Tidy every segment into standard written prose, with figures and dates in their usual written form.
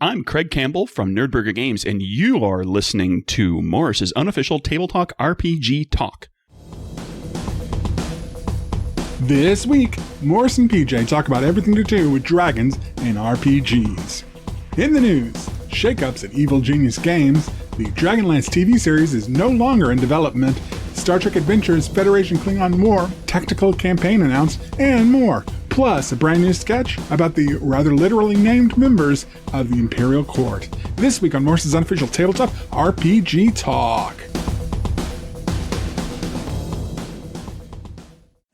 I'm Craig Campbell from Nerdburger Games, and you are listening to Morris's unofficial Tabletop RPG Talk. This week, Morrus and PJ talk about everything to do with dragons and RPGs. In the news, shakeups at Evil Genius Games, the Dragonlance TV series is no longer in development, Star Trek Adventure's Federation-Klingon War Tactical Campaign announced, and more. Plus, a brand new sketch about the rather literally named members of the Imperial Court. This week on Morris's unofficial Tabletop RPG Talk.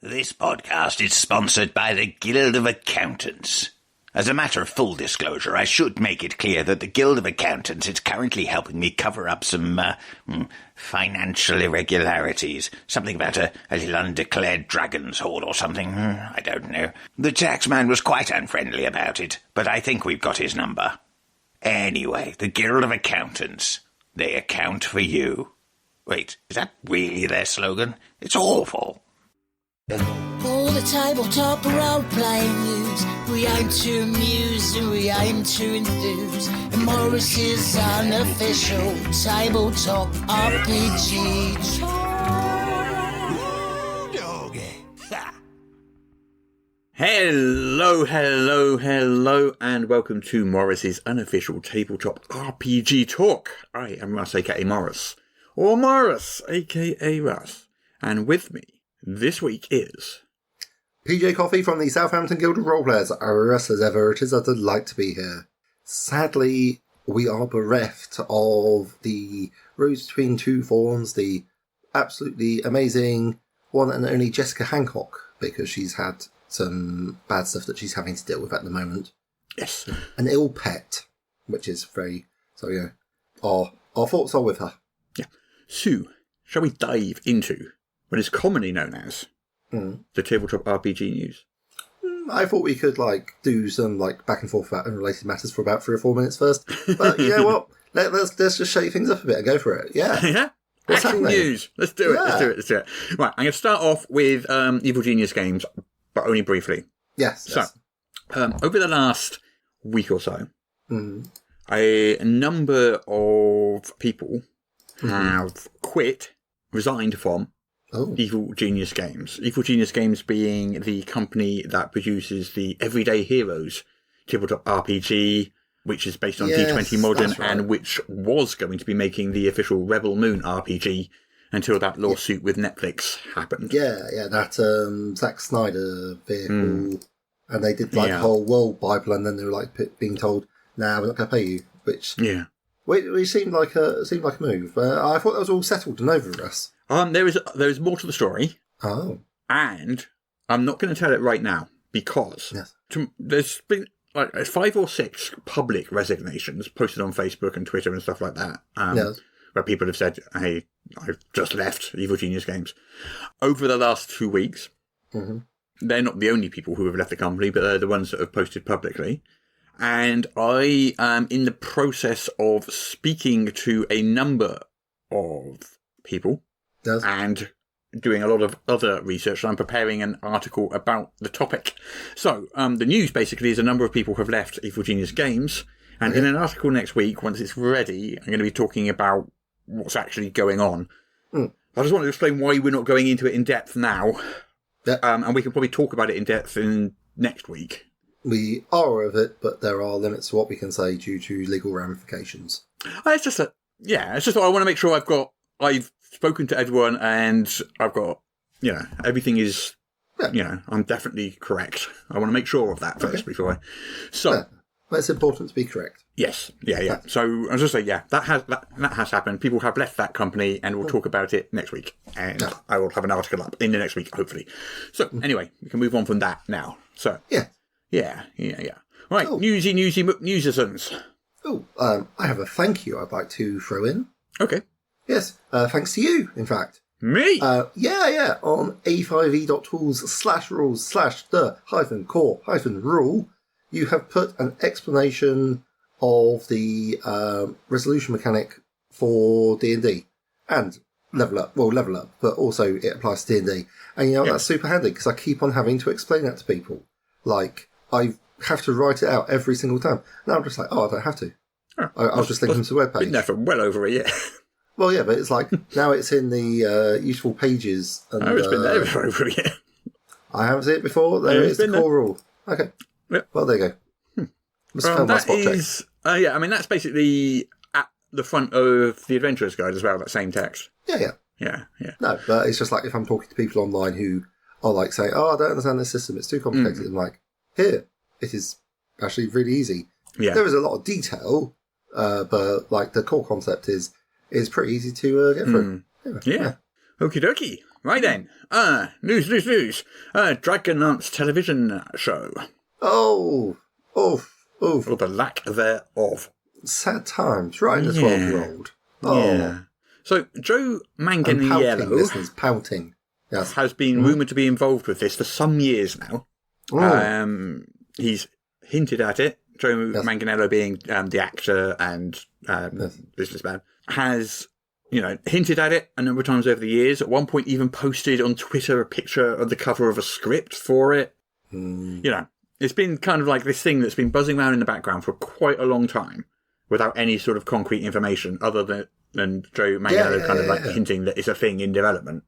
This podcast is sponsored by the Guild of Accountants. As a matter of full disclosure, I should make it clear that the Guild of Accountants is currently helping me cover up some financial irregularities. Something about a little undeclared dragon's hoard or something. I don't know. The taxman was quite unfriendly about it, but I think we've got his number. Anyway, the Guild of Accountants. They account for you. Wait, is that really their slogan? It's awful. For the tabletop role-playing news, we aim to amuse and we aim to enthuse. And Morris's unofficial tabletop RPG Hello, and welcome to Morris's unofficial Tabletop RPG Talk. I am Russ, aka Morris, or Morris, aka Russ, and with me this week is PJ Coffey from the Southampton Guild of Roleplayers. Russ, as ever, it is a delight to be here. Sadly, we are bereft of the Rose Between Two Thorns, the absolutely amazing one and only Jessica Hancock, because she's had some bad stuff that she's having to deal with at the moment. yes, An ill pet, which is very... So, you know, our thoughts are with her. yeah. So, shall we dive into what is commonly known as the Tabletop RPG news? I thought we could, do some, back and forth about unrelated matters for about 3 or 4 minutes first. But you know what? Let's just shake things up a bit and go for it. Yeah. Yeah? What's Action happening? news. Let's do it. Yeah. Let's do it. Right, I'm going to start off with Evil Genius Games, but only briefly. Yes. So, over the last week or so, Mm. a number of people have resigned from Oh. Evil Genius Games. Evil Genius Games being the company that produces the Everyday Heroes tabletop RPG, which is based on Yes, D20 Modern, that's right. and which was going to be making the official Rebel Moon RPG until that lawsuit with Netflix happened. Yeah, that Zack Snyder vehicle. And they did a Yeah. whole world Bible, and then they were being told, "Nah, we're not going to pay you," which Yeah. which seemed like a move. I thought that was all settled and over us. There is more to the story, Oh, and I'm not going to tell it right now because yes. there's been 5 or 6 public resignations posted on Facebook and Twitter and stuff like that, Yes. where people have said, "Hey, I've just left Evil Genius Games." Over the last 2 weeks, they're not the only people who have left the company, but they're the ones that have posted publicly. And I am in the process of speaking to a number of people Yes. and doing a lot of other research. I'm preparing an article about the topic. So, the news basically is a number of people have left Evil Genius Games, and in an article next week, once it's ready, I'm going to be talking about what's actually going on. I just want to explain why we're not going into it in depth now, Yeah. and we can probably talk about it in depth in next week. We are aware of it, but there are limits to what we can say due to legal ramifications. It's just that I want to make sure I've spoken to everyone and I've got, everything is, I'm definitely correct. I want to make sure of that first before I... So... Yeah. But it's important to be correct. Yes. Yeah. So I was just saying, that has happened. People have left that company, and we'll talk about it next week. And I will have an article up in the next week, hopefully. So anyway, we can move on from that now. So Yeah. Yeah. Right, Cool. newsisms. Oh, I have a thank you I'd like to throw in. Okay. Yes, thanks to you, in fact. Me? Yeah. On a5e.tools/rules/the-core-rule, you have put an explanation of the resolution mechanic for D&D and level up, but also it applies to D&D. And that's super handy because I keep on having to explain that to people. I've have to write it out every single time. Now I'm just like, I don't have to. Oh, I was just linking to the webpage. Been there for well over a year. Well, yeah, but it's like, now it's in the useful pages. And, It's been there for over a year. I haven't seen it before. There is the core rule. Okay. Yep. Well, there you go. Must film my spot check. Yeah, I mean, that's basically at the front of the Adventurer's Guide as well, that same text. Yeah. Yeah. No, but it's just like if I'm talking to people online who are like saying, I don't understand this system, it's too complicated. I'm like, here, it is actually really easy. Yeah. There is a lot of detail, but like the core concept is pretty easy to get through. Yeah. Okie dokie. Right then. News. Dragonlance television show. Oh. Or the lack thereof. Sad times, right in the 12-year-old. Yeah. So, Joe Manganiello listeners, pouting. Yes. has been rumoured to be involved with this for some years now. He's hinted at it. Joe Manganiello being the actor and businessman, has, hinted at it a number of times over the years. At one point, even posted on Twitter a picture of the cover of a script for it. It's been kind of like this thing that's been buzzing around in the background for quite a long time without any sort of concrete information other than Joe Manganiello hinting that it's a thing in development.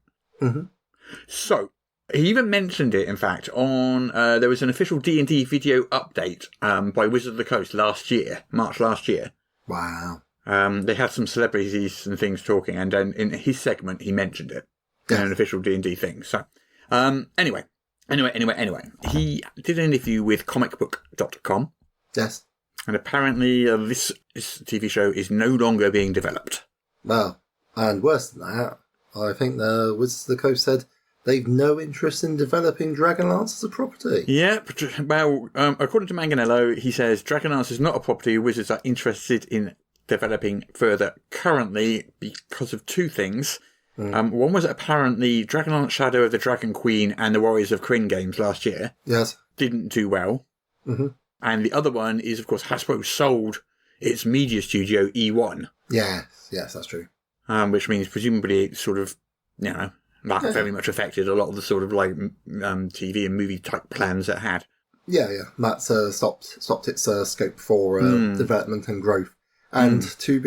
So, he even mentioned it, in fact, on there was an official D&D video update by Wizard of the Coast March last year. Wow. They had some celebrities and things talking, and then in his segment he mentioned it in an official D&D thing. So, anyway, he did an interview with comicbook.com. Yes. And apparently this TV show is no longer being developed. Well, and worse than that, I think the Wizards of the Coast said they've no interest in developing Dragonlance as a property. Yeah, well, according to Manganiello, he says Dragonlance is not a property Wizards are interested in developing further currently because of two things. One was apparently Dragonlance Shadow of the Dragon Queen and the Warriors of Krynn games last year. Yes. Didn't do well. And the other one is, of course, Hasbro sold its media studio E1. Yes, that's true. Which means presumably it sort of, that very much affected a lot of the sort of like TV and movie type plans it had. Yeah. That's stopped its scope for development and growth. And to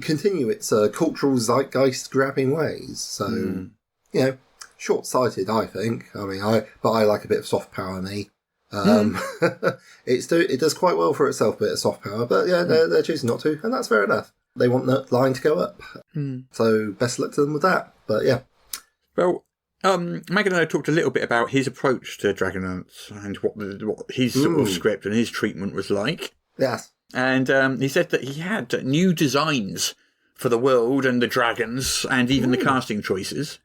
continue its cultural zeitgeist grabbing ways. So, short-sighted, I think. I mean, I like a bit of soft power, me. It does quite well for itself, a bit of soft power, but they're choosing not to, and that's fair enough. They want the line to go up. So best luck to them with that. But yeah. Well, Manganiello talked a little bit about his approach to Dragonlance and what his sort of script and his treatment was like. Yes. And he said that he had new designs for the world and the dragons and even the casting choices.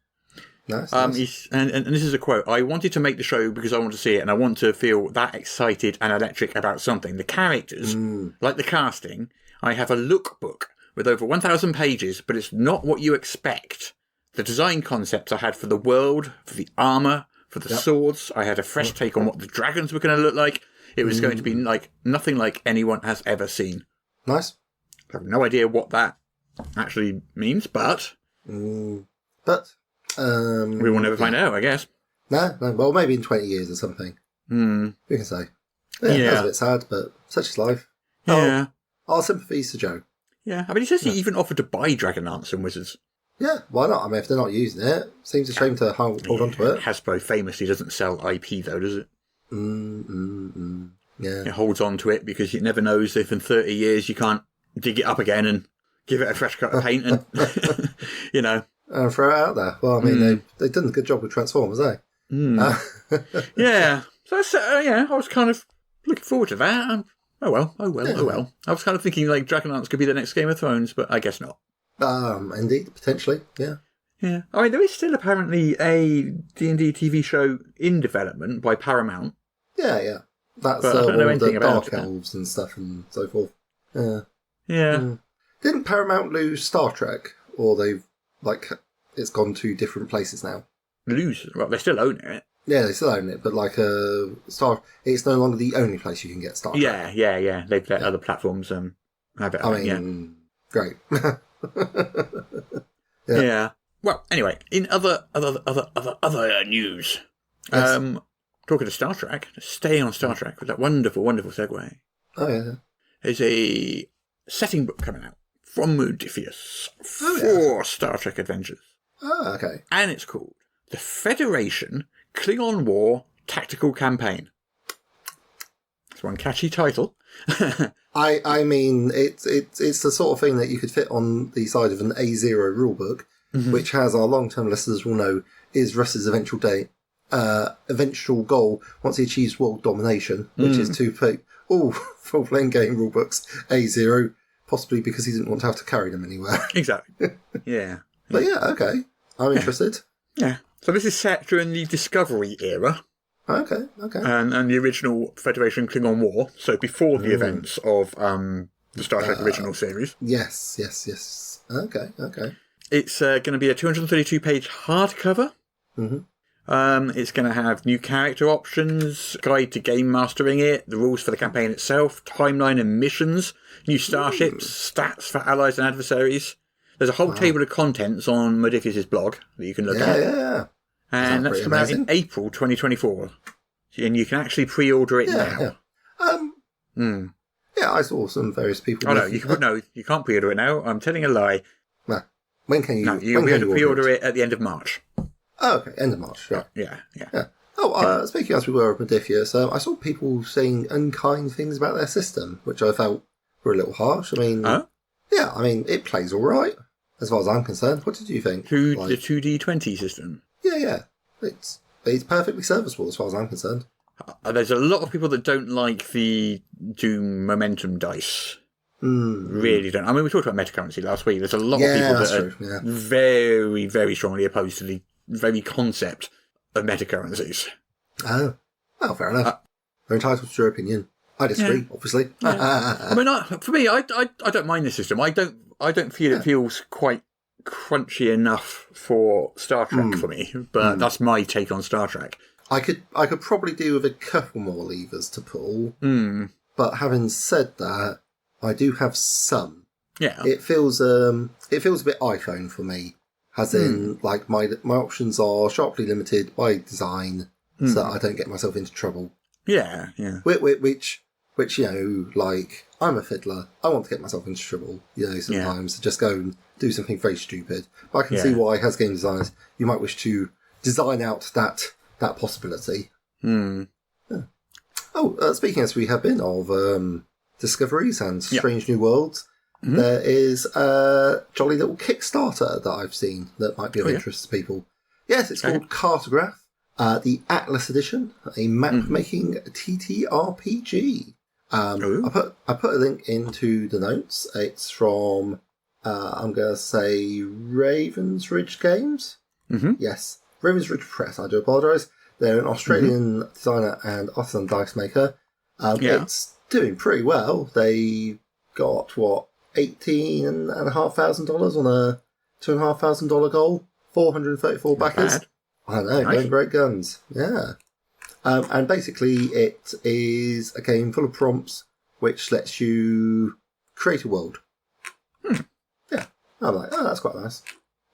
Nice. And this is a quote. I wanted to make the show because I want to see it and I want to feel that excited and electric about something. The characters, like the casting, I have a lookbook with over 1,000 pages, but it's not what you expect. The design concepts I had for the world, for the armour, for the swords, I had a fresh take on what the dragons were going to look like. It was going to be like nothing like anyone has ever seen. Nice. I have no idea what that actually means, but... we will never find out, I guess. No, well, maybe in 20 years or something. We can say. That's a bit sad, but such is life. Yeah. Our sympathies to Joe. Yeah, I mean, he says he even offered to buy Dragonlance and Wizards. Yeah, why not? I mean, if they're not using it, seems a shame to hold on to it. Hasbro famously doesn't sell IP, though, does it? Yeah. It holds on to it because it never knows if in 30 years you can't dig it up again and give it a fresh coat of paint and, And throw it out there. Well, I mean, they've done a good job with Transformers, eh? Yeah. So, I was kind of looking forward to that. Oh well. I was kind of thinking like Dragonlance could be the next Game of Thrones, but I guess not. Indeed, potentially, yeah. Yeah. I mean, there is still apparently a D&D TV show in development by Paramount. Yeah. That's I don't know anything the about Dark Elves and stuff and so forth. Yeah. Didn't Paramount lose Star Trek? Or they've, it's gone to different places now? Well, they still own it. Yeah, they still own it, but it's no longer the only place you can get Star Trek. Yeah. They've let other platforms have it. I mean, great. Yeah. Well, anyway, in other news, yes. talking to Star Trek, staying on Star Trek with that wonderful, wonderful segue, Oh, yeah. there's a setting book coming out from Modiphius for Star Trek Adventures. Oh, okay. And it's called the Federation-Klingon War Tactical Campaign. It's one catchy title. I mean, it's the sort of thing that you could fit on the side of an A0 rulebook, which has our long-term listeners will know is Russ's eventual goal once he achieves world domination, which is to play all full-playing game rulebooks A0, possibly because he didn't want to have to carry them anywhere. Exactly. Yeah. But yeah, okay. I'm interested. Yeah. So this is set during the Discovery era. Okay. And the original Federation-Klingon War, so before the events of the Star Trek original series. Yes. Okay. It's going to be a 232-page hardcover. It's going to have new character options, guide to game mastering it, the rules for the campaign itself, timeline and missions, new starships, stats for allies and adversaries. There's a whole table of contents on Modiphius' blog that you can look at. Yeah. And that's come out in April 2024. And you can actually pre-order it now. Yeah, I saw some various people. Oh, no, you can't pre-order it now. I'm telling a lie. No. When can you? No, you'll be able to pre-order it at the end of March. Oh, okay, end of March, right. Yeah. Oh, speaking as we were of Modiphius, I saw people saying unkind things about their system, which I felt were a little harsh. I mean, it plays all right, as far as I'm concerned. What did you think? The 2D20 system? Yeah. It's perfectly serviceable as far as I'm concerned. There's a lot of people that don't like the Doom momentum dice. Really don't. I mean, we talked about metacurrency last week. There's a lot of people that are very, very strongly opposed to the very concept of metacurrencies. Oh, well, fair enough. They're entitled to your opinion. I disagree, obviously. I mean, for me, I don't mind the system. I don't feel it feels quite crunchy enough for Star Trek for me, but that's my take on Star Trek. I could probably do with a couple more levers to pull, but having said that, I do have some. Yeah, it feels a bit iPhone for me, as in like my options are sharply limited by design, so that I don't get myself into trouble. Yeah. Which like I'm a fiddler. I want to get myself into trouble. Sometimes just go and do something very stupid. But I can see why, as game designers, you might wish to design out that possibility. Yeah. Oh, speaking as we have been of discoveries and strange new worlds, there is a jolly little Kickstarter that I've seen that might be of interest to people. Yes, it's called Cartograph, the Atlas Edition, a map-making TTRPG. I put a link into the notes. It's from, I'm going to say, Ravens Ridge Games. Yes, Ravens Ridge Press. I do apologise. They're an Australian designer and artisan dice maker. It's doing pretty well. They got, $18,500 on a $2,500 goal. 434 backers. I know, going great guns. Yeah. And basically it is a game full of prompts which lets you create a world. Yeah. I'm like, that's quite nice.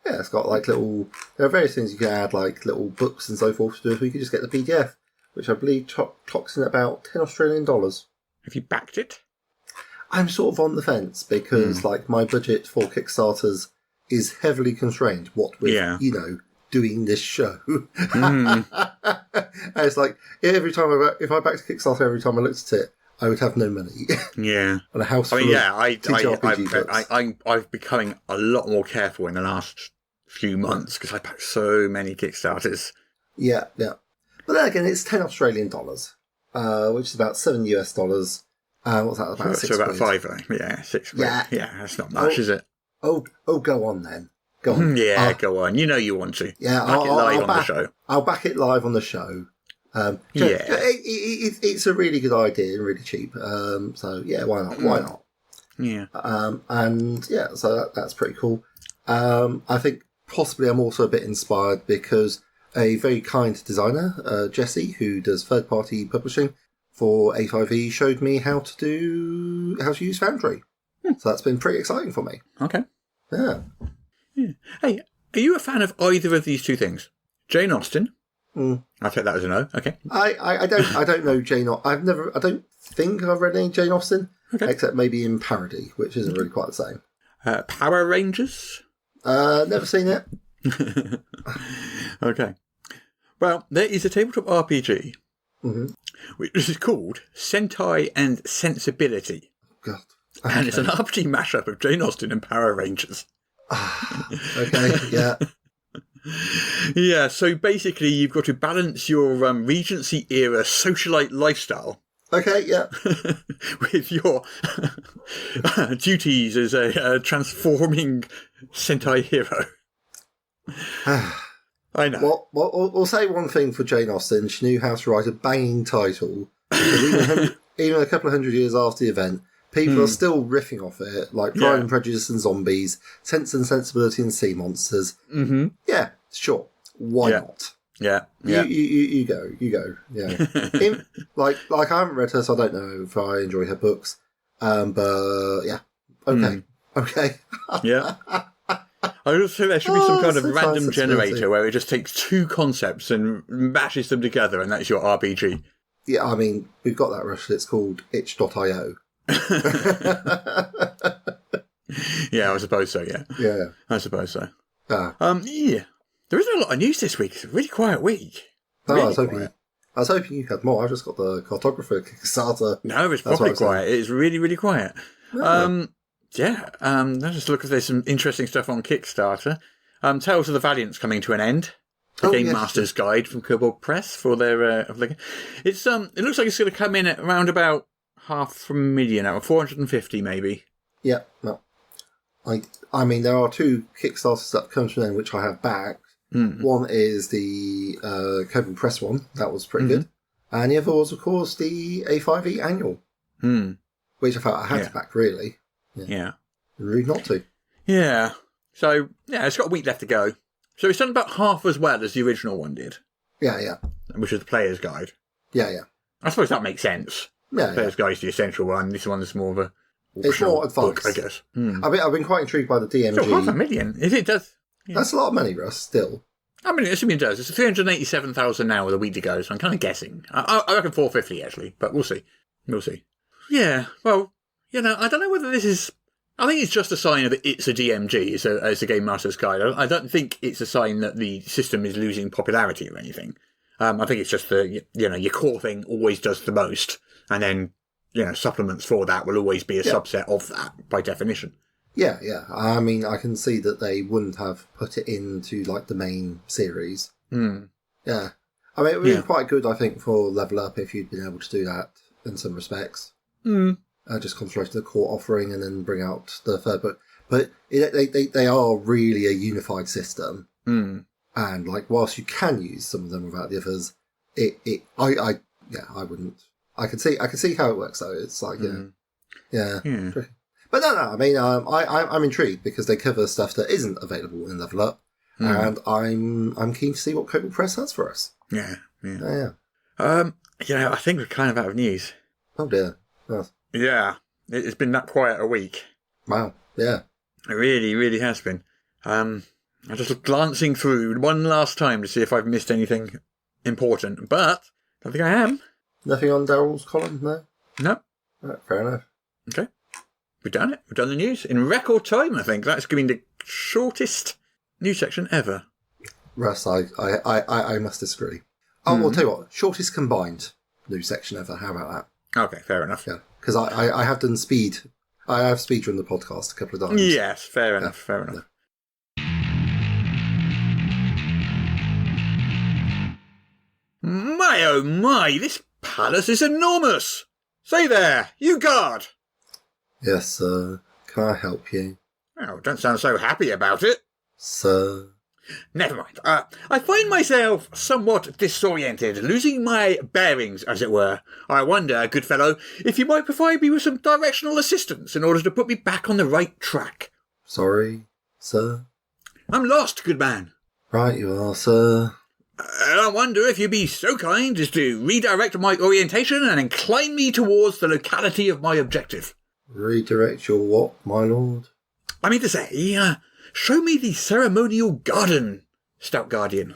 Yeah, it's got there are various things you can add, like little books and so forth to do. You can just get the PDF, which I believe clocks in at about $10 Australian. Have you backed it? I'm sort of on the fence because my budget for Kickstarters is heavily constrained. What with, doing this show. And it's like, every time if I backed Kickstarter, every time I looked at it, I would have no money. Yeah. On a house full of TTRPG books. I've becoming a lot more careful in the last few months because I backed so many Kickstarters. Yeah. But then again, it's $10 Australian, which is about $7 US. What's that, about so about £5, yeah, £6. Yeah, that's not much, is it? Oh, go on then. Go on. Go on. You know you want to. Yeah, back it live on the show. I'll back it live on the show. It's a really good idea and really cheap. So yeah, why not? Yeah. So that's pretty cool. I think possibly I'm also a bit inspired because a very kind designer, Jesse, who does third-party publishing for A5E, showed me how to use Foundry. So that's been pretty exciting for me. Okay. Yeah. Hey, are you a fan of either of these two things? Jane Austen I'll take that as a no. Okay. I don't know Jane. I don't think I've read any Jane Austen, except maybe in parody, which isn't really quite the same. Power Rangers. Never seen it. Okay. Well, there is a tabletop RPG, which is called Sentai and Sensibility. God. And it's an RPG mashup of Jane Austen and Power Rangers. Okay, yeah. Yeah, so basically you've got to balance your Regency-era socialite lifestyle. Okay, yeah. With your duties as a transforming Sentai hero. I know. Well, we'll say one thing for Jane Austen. She knew how to write a banging title. Even a couple of hundred years after the event, people are still riffing off it, like Pride and Prejudice and Zombies, Sense and Sensibility and Sea Monsters. Mm-hmm. Yeah, sure. Why not? Yeah. You go. Yeah. Like I haven't read her, so I don't know if I enjoy her books. But yeah. Okay. Okay. Yeah. I would say there should be some kind of random generator where it just takes two concepts and mashes them together, and that's your RPG. Yeah, I mean, we've got that rush. It's called itch.io. Yeah, I suppose so, yeah. Yeah. I suppose so. Yeah. There isn't a lot of news this week. It's a really quiet week. No, really I was hoping you had more. I just got the Cartographer Kickstarter. No, it's properly quiet. It's really, really quiet. No. Let's just look if there's some interesting stuff on Kickstarter. Tales of the Valiant's coming to an end. The Game Master's Guide from Kobold Press for their. It's it looks like it's going to come in at around about $500,000 now, 450 maybe. Yeah, no. I mean, there are two Kickstarters that come to an end which I have backed. One is the Kobold Press one. That was pretty good. And the other was, of course, the A5E annual. Which I felt I had to back, really. Yeah. Rude not to. Yeah. So, yeah, it's got a week left to go. So it's done about half as well as the original one did. Yeah. Which is the Player's Guide. Yeah. I suppose that makes sense. Yeah. Player's Guide is the essential one. This one's more of a... It's more advanced, book, I guess. I've been quite intrigued by the DMG. So $500,000. If it does... Yeah. That's a lot of money, Russ, still. I mean, assuming it does. It's 387,000 now with a week to go, so I'm kind of guessing. I reckon 450, actually, but we'll see. Yeah, well, I don't know whether this is... I think it's just a sign of it's a DMG, it's a Game Master's Guide. I don't think it's a sign that the system is losing popularity or anything. I think it's just your core thing always does the most, and then, supplements for that will always be a subset of that, by definition. Yeah. I mean, I can see that they wouldn't have put it into, like, the main series. Yeah. I mean, it would be quite good, I think, for Level Up if you'd been able to do that in some respects. Just concentrate on the core offering and then bring out the third book. But they are really a unified system. And, like, whilst you can use some of them without the others, I wouldn't. I can see how it works, though. It's like, yeah. But no, I mean, I'm intrigued because they cover stuff that isn't available in Level Up, and I'm keen to see what Kobold Press has for us. Yeah. Yeah. I think we're kind of out of news. Oh dear. Yes. Yeah, it's been that quiet a week. Wow. Yeah. It really, really has been. I'm just glancing through one last time to see if I've missed anything important, but I don't think I am. Nothing on Daryl's column, no? No. Right, fair enough. Okay. We've done it. We've done the news in record time, I think. That's going to be the shortest news section ever. Russ, I must disagree. Oh, I'll tell you what. Shortest combined news section ever. How about that? Okay, fair enough. Yeah, because I have done speed. I have speedrun the podcast a couple of times. Yes, fair enough. Fair enough. My oh my, this palace is enormous! Say there, you guard! Yes, sir. Can I help you? Oh, don't sound so happy about it. Sir. Never mind. I find myself somewhat disoriented, losing my bearings, as it were. I wonder, good fellow, if you might provide me with some directional assistance in order to put me back on the right track. Sorry, sir? I'm lost, good man. Right you are, sir. I wonder if you'd be so kind as to redirect my orientation and incline me towards the locality of my objective. Redirect your what, my lord? I mean to say, show me the ceremonial garden, stout guardian.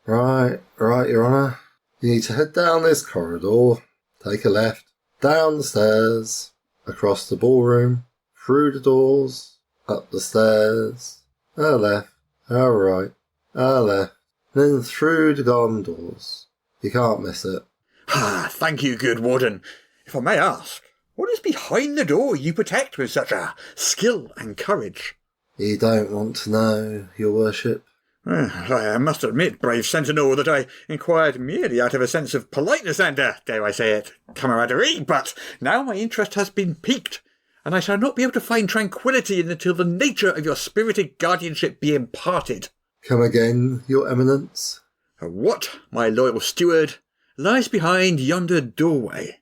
Right, Your Honour. You need to head down this corridor, take a left, down the stairs, across the ballroom, through the doors, up the stairs, a left, a right, a left, then through the garden doors. You can't miss it. Thank you, good warden. If I may ask, what is behind the door you protect with such a skill and courage? You don't want to know, Your Worship. I must admit, brave sentinel, that I inquired merely out of a sense of politeness and, dare I say it, camaraderie, but now my interest has been piqued, and I shall not be able to find tranquillity until the nature of your spirited guardianship be imparted. Come again, Your Eminence? What, my loyal steward, lies behind yonder doorway?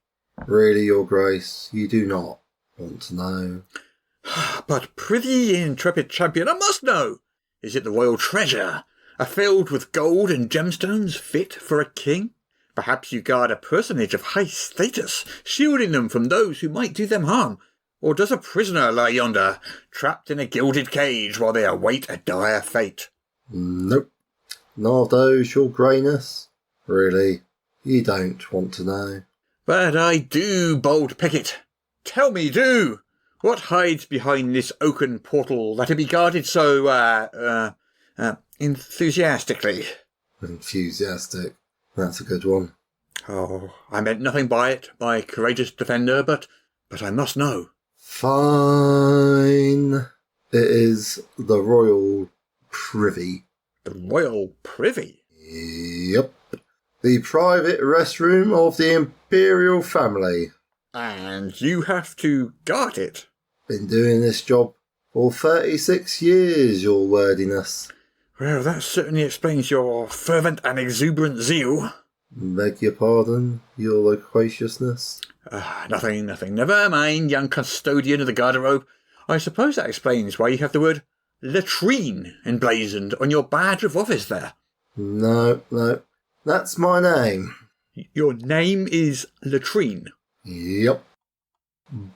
Really, Your Grace, you do not want to know. But prithee, intrepid champion, I must know. Is it the royal treasure, filled with gold and gemstones fit for a king? Perhaps you guard a personage of high status, shielding them from those who might do them harm. Or does a prisoner lie yonder, trapped in a gilded cage while they await a dire fate? Nope. None of those, Your Greyness. Really, you don't want to know. But I do, bold Pickett. Tell me, do! What hides behind this oaken portal that it be guarded so, enthusiastically? Enthusiastic. That's a good one. Oh, I meant nothing by it, my courageous defender, but I must know. Fine. It is the royal privy. The royal privy? Yep. The private restroom of the imperial family. And you have to guard it? Been doing this job for 36 years, Your Wordiness. Well, that certainly explains your fervent and exuberant zeal. Beg your pardon, Your loquaciousness. Nothing. Never mind, young custodian of the garderobe. I suppose that explains why you have the word latrine emblazoned on your badge of office there. No. That's my name. Your name is Latrine? Yep.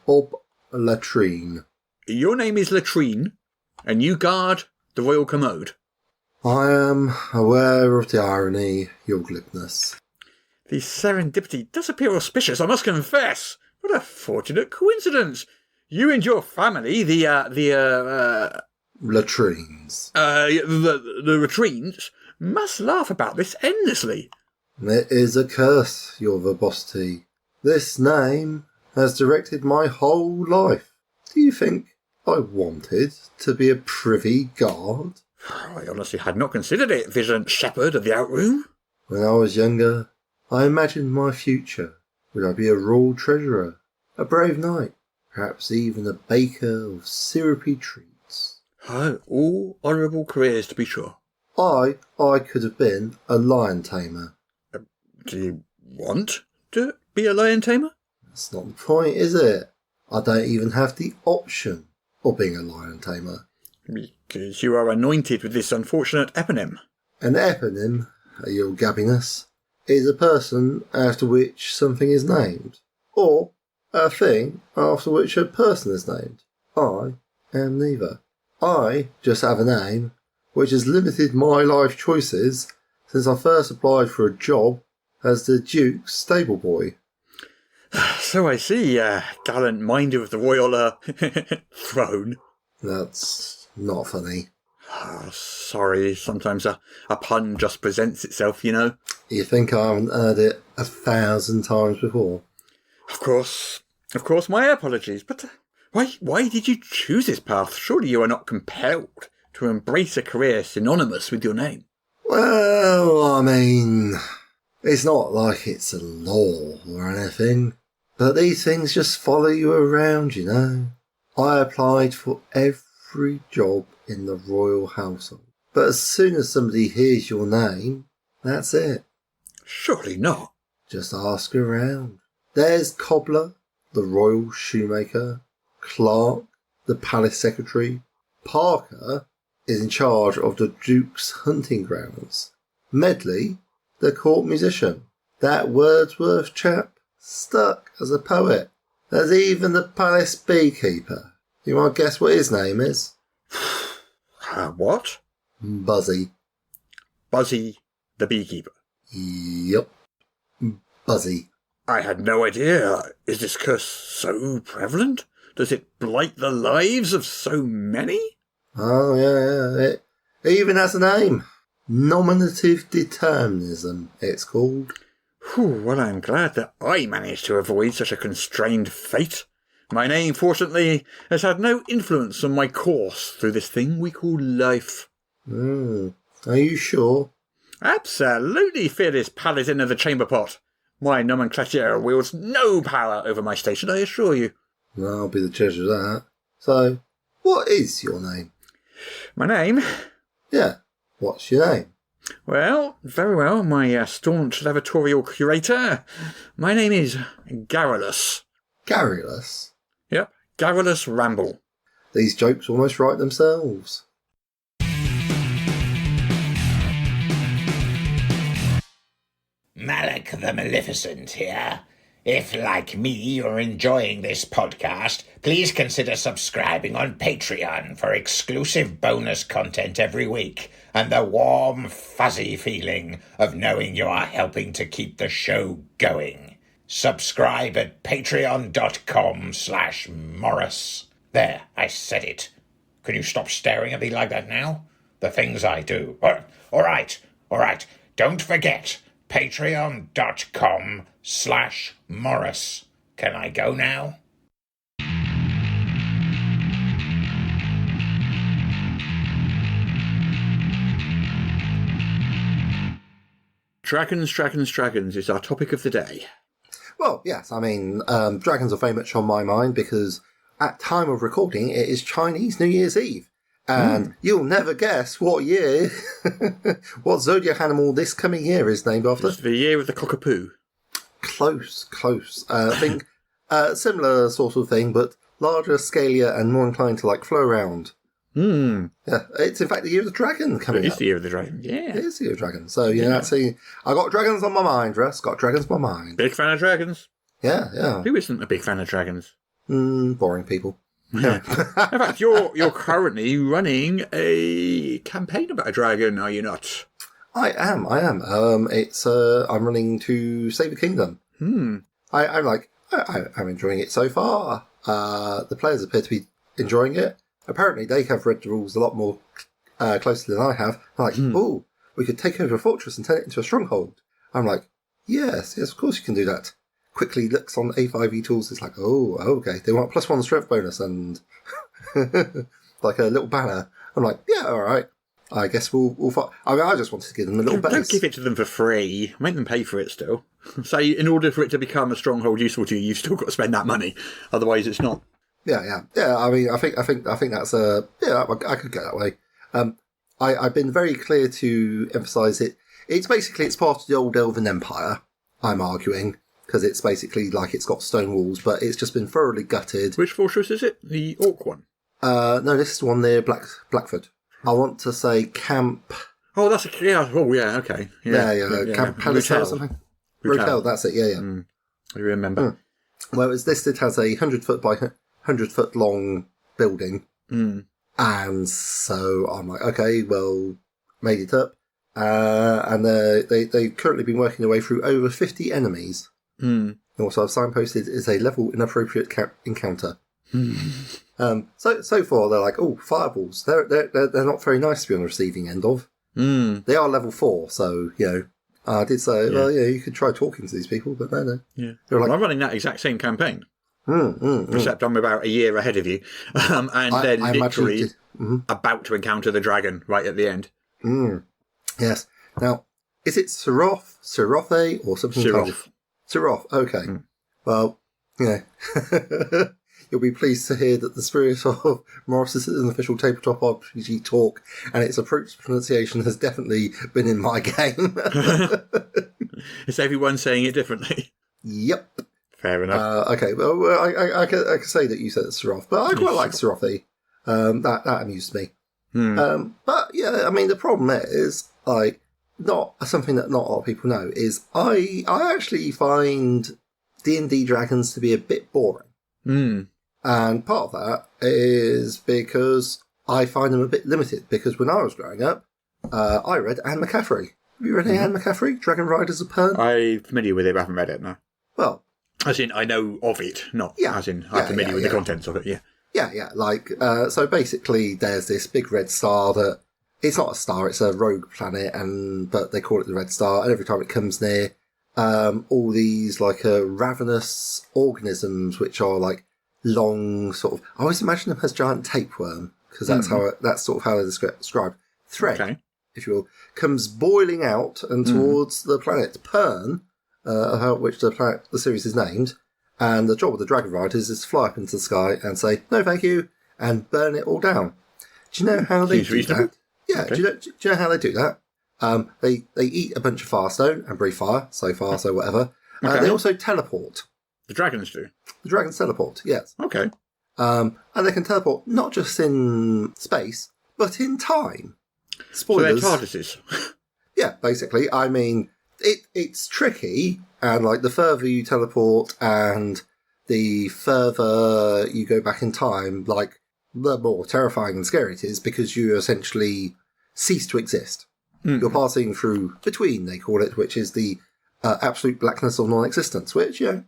Bob Latrine. Your name is Latrine, and you guard the royal commode? I am aware of the irony, Your Glibness. The serendipity does appear auspicious, I must confess. What a fortunate coincidence. You and your family, Latrines. The Latrines, must laugh about this endlessly. It is a curse, Your Verbosity. This name has directed my whole life. Do you think I wanted to be a privy guard? I honestly had not considered it, vigilant shepherd of the outroom. When I was younger, I imagined my future. Would I be a royal treasurer, a brave knight, perhaps even a baker of syrupy treats? Oh, all honourable careers, to be sure. I could have been a lion tamer. Do you want to be a lion tamer? That's not the point, is it? I don't even have the option of being a lion tamer. Because you are anointed with this unfortunate eponym. An eponym, Your Gabbiness, is a person after which something is named, or a thing after which a person is named. I am neither. I just have a name which has limited my life choices since I first applied for a job as the Duke's stable boy. So I see, gallant minder of the royal, throne. That's not funny. Oh, sorry, sometimes a pun just presents itself, you know. You think I haven't heard it 1,000 times before? Of course, my apologies, but why did you choose this path? Surely you are not compelled to embrace a career synonymous with your name. Well, I mean, it's not like it's a law or anything, but these things just follow you around, you know. I applied for every job in the royal household, but as soon as somebody hears your name, that's it. Surely not. Just ask around. There's Cobbler, the royal shoemaker, Clark, the palace secretary, Parker is in charge of the Duke's hunting grounds, Medley, the court musician, that Wordsworth chap, stuck as a poet. There's even the palace beekeeper. You might guess what his name is? What? Buzzy. Buzzy the beekeeper. Yep. Buzzy. I had no idea. Is this curse so prevalent? Does it blight the lives of so many? Oh, yeah. It even has a name. Nominative determinism, it's called. Whew, well, I'm glad that I managed to avoid such a constrained fate. My name, fortunately, has had no influence on my course through this thing we call life. Are you sure? Absolutely, fearless paladin of the chamber pot. My nomenclature wields no power over my station, I assure you. I'll be the judge of that. So, what is your name? My name? Yeah, what's your name? Well, very well, my staunch laboratorial curator. My name is Garrulus. Garrulus? Yep, Garrulus Ramble. These jokes almost write themselves. Malak the Maleficent here. If, like me, you're enjoying this podcast, please consider subscribing on Patreon for exclusive bonus content every week and the warm, fuzzy feeling of knowing you are helping to keep the show going. Subscribe at patreon.com/Morrus. There, I said it. Can you stop staring at me like that now? The things I do. All right. Don't forget, patreon.com/Morrus. Can I go now? Dragons is our topic of the day. Well, yes, I mean, dragons are very much on my mind because at time of recording, it is Chinese New Year's Eve. And you'll never guess what year, what zodiac animal this coming year is named after. It's the year of the cockapoo. Close. I think similar sort of thing, but larger, scalier, and more inclined to like flow around. Yeah, it's in fact the year of the dragon coming up. It is the year of the dragon, yeah. It is the year of the dragon. So, see, I got dragons on my mind, Russ. Got dragons on my mind. Big fan of dragons. Yeah. Who isn't a big fan of dragons? Boring people. Yeah. In fact, you're currently running a campaign about a dragon, are you not? I am. I'm running to save the kingdom. I'm enjoying it so far. The players appear to be enjoying it. Apparently, they have read the rules a lot more closely than I have. I'm like, we could take over a fortress and turn it into a stronghold. I'm like, yes, of course you can do that. Quickly looks on A5E tools. It's like, okay. They want +1 strength bonus and like a little banner. I'm like, yeah, all right. I guess we'll fight. I mean, I just wanted to give them a little base. Don't give it to them for free. Make them pay for it still. Say, in order for it to become a stronghold useful to you, you've still got to spend that money. Otherwise, it's not. Yeah. I mean, I think that's I could go that way. I've been very clear to emphasise it. It's part of the old Elven Empire. I'm arguing. Because it's basically like it's got stone walls, but it's just been thoroughly gutted. Which fortress is it? The Orc one? No, this is the one near Blackford. I want to say Camp... Oh, that's okay. Yeah. Camp Palisade or something? Rotel, that's it, yeah. I remember. Well, it's listed as a 100-foot by 100-foot long building. And so I'm like, okay, well, made it up. And they've currently been working their way through over 50 enemies. Also, I've signposted is a level inappropriate encounter. So far they're like, fireballs. They're not very nice to be on the receiving end of. They are level 4, so I did say, you could try talking to these people, but no. Yeah, like, I'm running that exact same campaign. Except I'm about a year ahead of you, and they're literally about to encounter the dragon right at the end. Yes. Now, is it Serothe, or something? Siroth, okay. Well, you'll be pleased to hear that the spirit of Morrus is an official tabletop RPG talk, and its approach to pronunciation has definitely been in my game. Is everyone saying it differently? Yep. Fair enough. Okay, well, I could say that you said it's Siroth, but I quite like Serothe. That amused me. But, yeah, I mean, the problem is, like, not something that not a lot of people know is I actually find D&D dragons to be a bit boring. And part of that is because I find them a bit limited, because when I was growing up, I read Anne McCaffrey, Have you read Anne McCaffrey, Dragon Riders of Pern? I'm familiar with it, but I haven't read it, no. Well... As in, I know of it, not as in I'm familiar with the contents of it, yeah. Yeah. So basically there's this big red star that... It's not a star, it's a rogue planet, but they call it the Red Star, and every time it comes near, all these, ravenous organisms, which are, long, sort of... I always imagine them as giant tapeworm, because that's sort of how they're described. Thread, if you will, comes boiling out and towards the planet Pern, which the series is named, and the job of the Dragon Riders is to fly up into the sky and say, no thank you, and burn it all down. Do you know how they do that? Yeah, okay. Do you know how they do that? They eat a bunch of firestone and breathe fire, so whatever. They also teleport. The dragons do? The dragons teleport, yes. Okay. And they can teleport not just in space, but in time. Spoilers. So they're TARDISes. Yeah, basically. I mean, it's tricky, and the further you teleport and the further you go back in time, the more terrifying and scary it is, because you essentially cease to exist. You're passing through between, they call it, which is the absolute blackness of non-existence, which, yeah,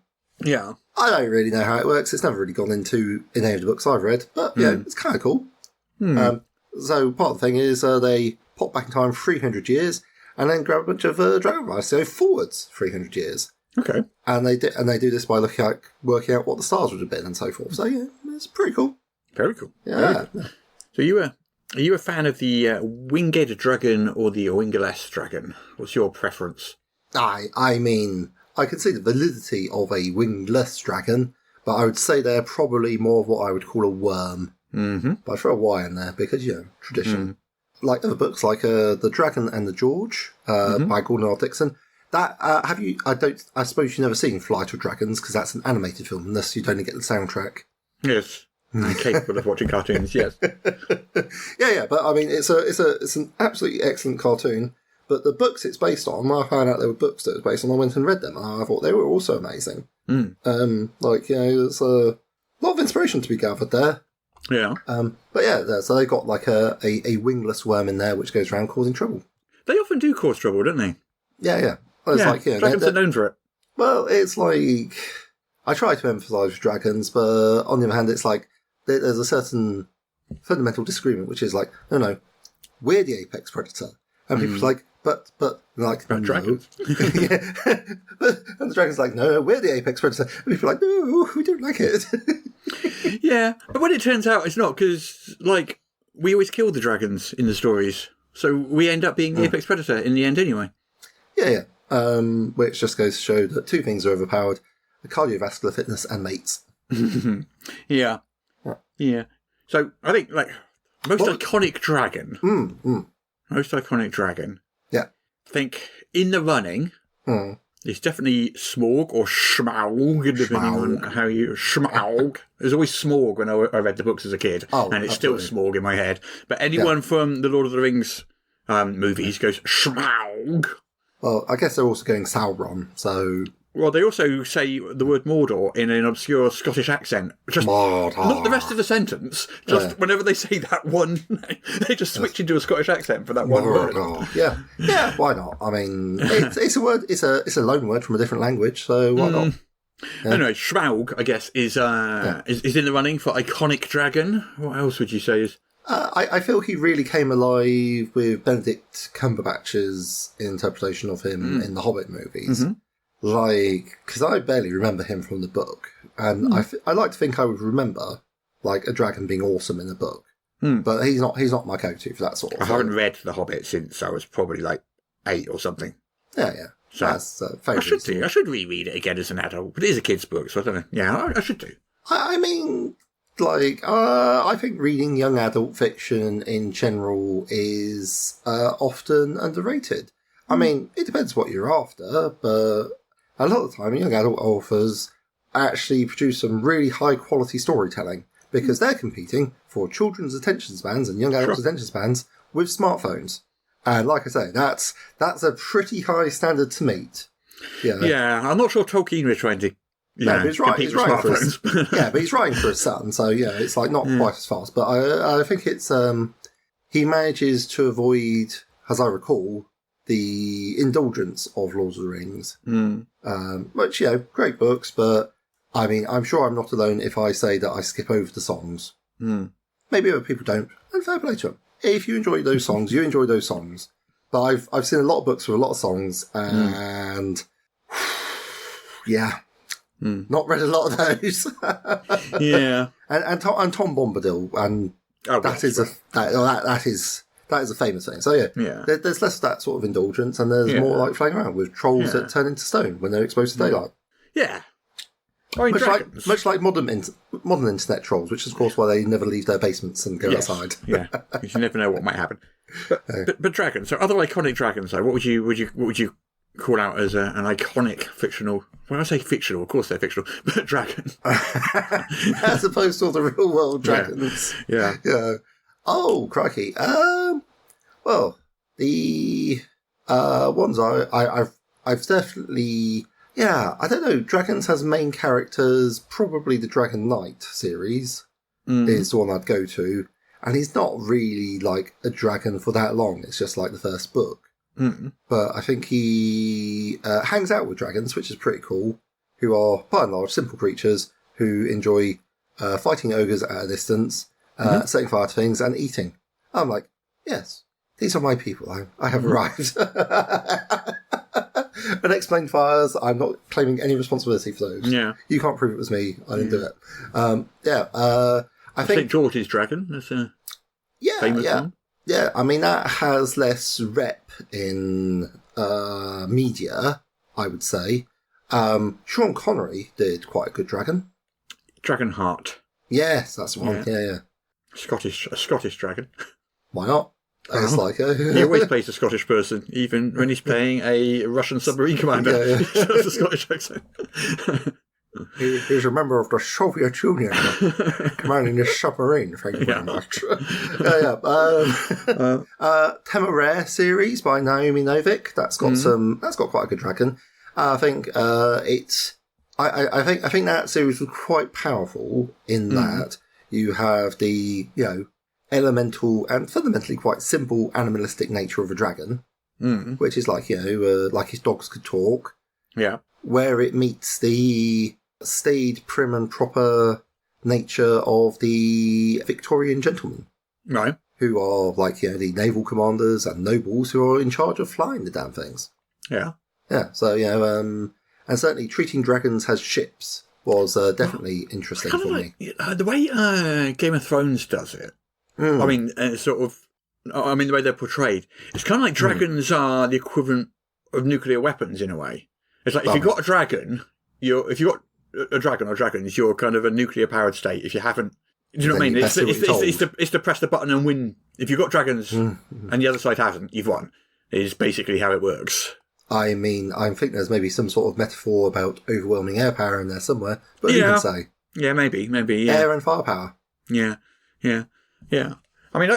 I don't really know how it works. It's never really gone into any of the books I've read, but it's kind of cool. So part of the thing is they pop back in time 300 years and then grab a bunch of dragon riders, so forwards 300 years. Okay. And they do this by working out what the stars would have been and so forth. So yeah, it's pretty cool. Very cool. Yeah. Very cool. So are you a fan of the winged dragon or the wingless dragon? What's your preference? I mean, I can see the validity of a wingless dragon, but I would say they're probably more of what I would call a worm. Mm-hmm. But I throw a Y in there because, tradition. Like other books, like The Dragon and the George by Gordon R. Dixon. That have you? I suppose you've never seen Flight of Dragons because that's an animated film, unless you'd only get the soundtrack. Yes, I'm capable of watching cartoons. Yes. Yeah. But I mean, it's an absolutely excellent cartoon. But the books it's based on, when I found out there were books that it was based on, I went and read them, and I thought they were also amazing. There's a lot of inspiration to be gathered there. Yeah. But yeah, so they've got a wingless worm in there which goes around causing trouble. They often do cause trouble, don't they? Yeah. Well, it's dragons are known for it. Well, it's I try to emphasise with dragons, but on the other hand, it's there's a certain fundamental disagreement, which is no, we're the apex predator. And people's but no. Dragons. Yeah. And the dragon's no, we're the apex predator. And people are no, we don't like it. Yeah, but when it turns out it's not, because, we always kill the dragons in the stories, so we end up being the apex predator in the end anyway. Yeah. Which just goes to show that two things are overpowered: cardiovascular fitness and mates. Yeah. So, I think, most iconic dragon... Most iconic dragon. Yeah. I think in the running, it's definitely Smorg or Schmaug, depending on how you... Schmaug. There's always Smorg when I read the books as a kid, and it's absolutely. still Smorg in my head. But anyone from the Lord of the Rings movies goes Schmaug. Well, I guess they're also going Sauron, so... Well, they also say the word Mordor in an obscure Scottish accent. Just Mordor. Not the rest of the sentence. Just whenever they say that one, they just switch into a Scottish accent for that one word. Yeah. Why not? I mean, it's a word. It's a loan word from a different language, so why not? Yeah. Anyway, Schmaug, I guess, is in the running for iconic dragon. What else would you say is? I feel he really came alive with Benedict Cumberbatch's interpretation of him in the Hobbit movies. Because I barely remember him from the book, and I like to think I would remember a dragon being awesome in the book, but he's not my go-to for that sort of thing. I haven't read The Hobbit since I was probably 8 or something. Yeah. So that's I should do. I should reread it again as an adult, but it is a kid's book, so I don't know. Yeah, I should do. I mean, I think reading young adult fiction in general is often underrated. I mean, it depends what you're after, but a lot of the time, young adult authors actually produce some really high-quality storytelling because they're competing for children's attention spans and young adults' attention spans with smartphones. And like I say, that's a pretty high standard to meet. Yeah, I'm not sure Tolkien was trying to but he's writing for his son, so it's not quite as fast. But I think it's he manages to avoid, as I recall, the indulgence of Lord of the Rings. Which, you know, great books, but I mean, I'm sure I'm not alone if I say that I skip over the songs. Maybe other people don't, and fair play to them. If you enjoy those songs, you enjoy those songs. But I've seen a lot of books with a lot of songs, and yeah, not read a lot of those. Yeah, and Tom Bombadil, and that is a famous thing. So yeah. There's less of that sort of indulgence, and there's more like flying around with trolls that turn into stone when they're exposed to daylight. Yeah. I mean, much like modern internet trolls, which is of course why they never leave their basements and go outside. Yeah, because you never know what might happen. But dragons. So other iconic dragons. Though, what would you call out as an iconic fictional? When I say fictional, of course they're fictional, but dragon, as opposed to all the real world dragons. Yeah. Oh crikey. Well, the ones I've definitely. Yeah, I don't know. Dragons has main characters. Probably the Dragon Knight series is the one I'd go to. And he's not really like a dragon for that long. It's just like the first book. But I think he hangs out with dragons, which is pretty cool, who are, by and large, simple creatures who enjoy fighting ogres at a distance, setting fire to things, and eating. I'm like, yes, these are my people. I have arrived. Unexplained fires, I'm not claiming any responsibility for those. Yeah. You can't prove it was me. I didn't do it. I think St. George's dragon. That's a famous one. Yeah, I mean, that has less rep in media, I would say. Sean Connery did quite a good dragon. Dragonheart. Yes, that's one. Yeah. A Scottish dragon. Why not? It's like he always plays a Scottish person, even when he's playing a Russian submarine commander. He does a Scottish accent. He's a member of the Soviet Union, commanding this submarine. Thank you very much. Temeraire series by Naomi Novik. That's got quite a good dragon. I think I think that series was quite powerful in that you have the elemental and fundamentally quite simple animalistic nature of a dragon, which is like like his dogs could talk. Yeah. Where it meets the staid, prim and proper nature of the Victorian gentlemen. Right. Who are like, the naval commanders and nobles who are in charge of flying the damn things. Yeah. Yeah, so, and certainly treating dragons as ships was definitely interesting for me. The way Game of Thrones does it, I mean, the way they're portrayed, it's kind of like dragons are the equivalent of nuclear weapons in a way. It's like if you've got a dragon, if you've got a dragon or dragons, you're kind of a nuclear powered state. If you haven't, do you know what I mean? It's to press the button and win. If you've got dragons and the other side hasn't, you've won. Is basically how it works. I mean, I think there's maybe some sort of metaphor about overwhelming air power in there somewhere, but who can say? Yeah, maybe. Yeah. Air and firepower. Yeah. I mean,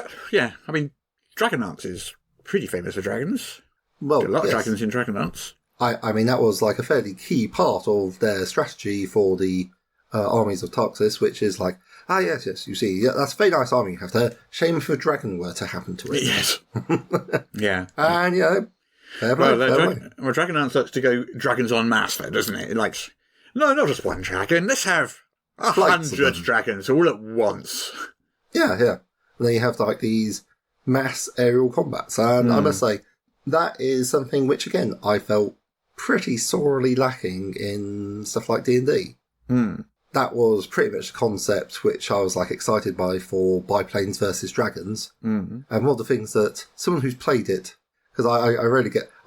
Dragonlance is pretty famous for dragons. Well, a lot of dragons in Dragonlance. I mean, that was like a fairly key part of their strategy for the armies of Tarxis, which is like, yes, you see, that's a very nice army you have there. Shame if a dragon were to happen to it. Yes. Yeah. And, fair play. Dragonlance likes to go dragons en masse, though, doesn't it? It likes, no, not just one dragon. Let's have 100 dragons all at once. Yeah. And then you have like these mass aerial combats, and I must say that is something which, again, I felt pretty sorely lacking in stuff like D&D. That was pretty much the concept which I was like excited by for biplanes versus dragons, and one of the things that someone who's played it. Because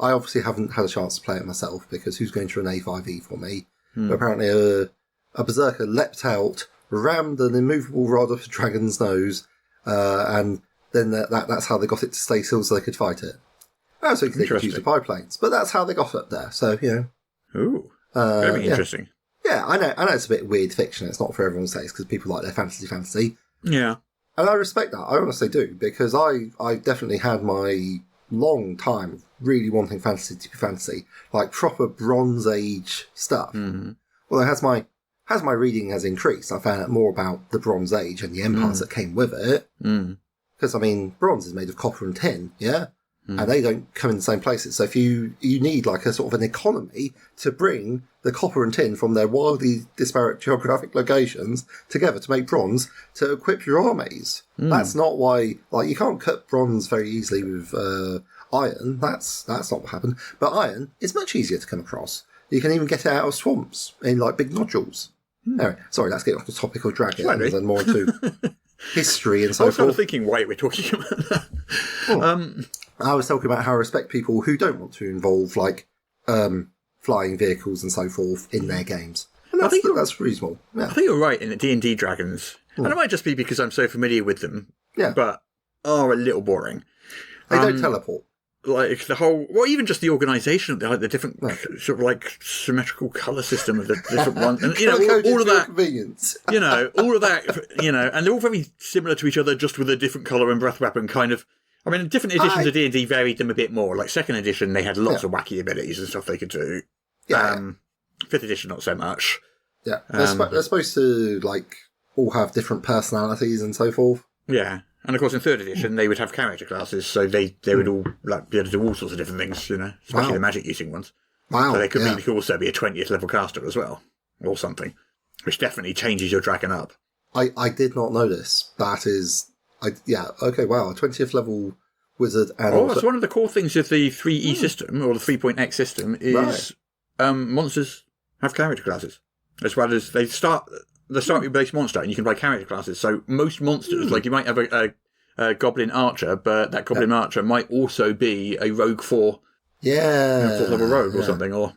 I obviously haven't had a chance to play it myself, because who's going to run A5E for me? But apparently a berserker leapt out, rammed an immovable rod up a dragon's nose, and then that's how they got it to stay still so they could fight it. I was thinking they could use the biplanes, but that's how they got up there, so, Ooh, very interesting. Yeah, I know it's a bit weird fiction, it's not for everyone's taste, because people like their fantasy. Yeah. And I respect that, I honestly do, because I definitely had my long time really wanting fantasy to be fantasy, like proper Bronze Age stuff. Well, as my reading has increased, I found out more about the Bronze Age and the empires that came with it. Because I mean, bronze is made of copper and tin, yeah. and they don't come in the same places. So if you need like a sort of an economy to bring the copper and tin from their wildly disparate geographic locations together to make bronze to equip your armies. That's not why, like, you can't cut bronze very easily with iron. That's not what happened. But iron is much easier to come across. You can even get it out of swamps in like big nodules. Anyway, sorry, let's get off the topic of dragons and more into history and so forth. I was thinking, why we're talking about that. I was talking about how I respect people who don't want to involve like flying vehicles and so forth in their games. And that's reasonable. Yeah. I think you're right in the D&D dragons. And it might just be because I'm so familiar with them, but are a little boring. They don't teleport. Like the whole, well, even just the organisation, like the different sort of like symmetrical colour system of the different ones, and all of that, convenience. All of that, and they're all very similar to each other, just with a different colour and breath weapon kind of. I mean, different editions of D&D varied them a bit more. Like second edition, they had lots of wacky abilities and stuff they could do. Fifth edition, not so much. Yeah, they're supposed to like all have different personalities and so forth. Yeah. And of course, in third edition, they would have character classes, so they would all like be able to do all sorts of different things, especially the magic using ones. Wow! So they could also be a 20th level caster as well, or something, which definitely changes your dragon up. I did not know this. That is, okay, wow, 20th level wizard. And that's one of the core things of the 3E system or the 3.x system is monsters have character classes, as well as they start. The start your base monster, and you can buy character classes. So most monsters, like you might have a goblin archer, but that goblin archer might also be a rogue 4 4th level rogue or something, or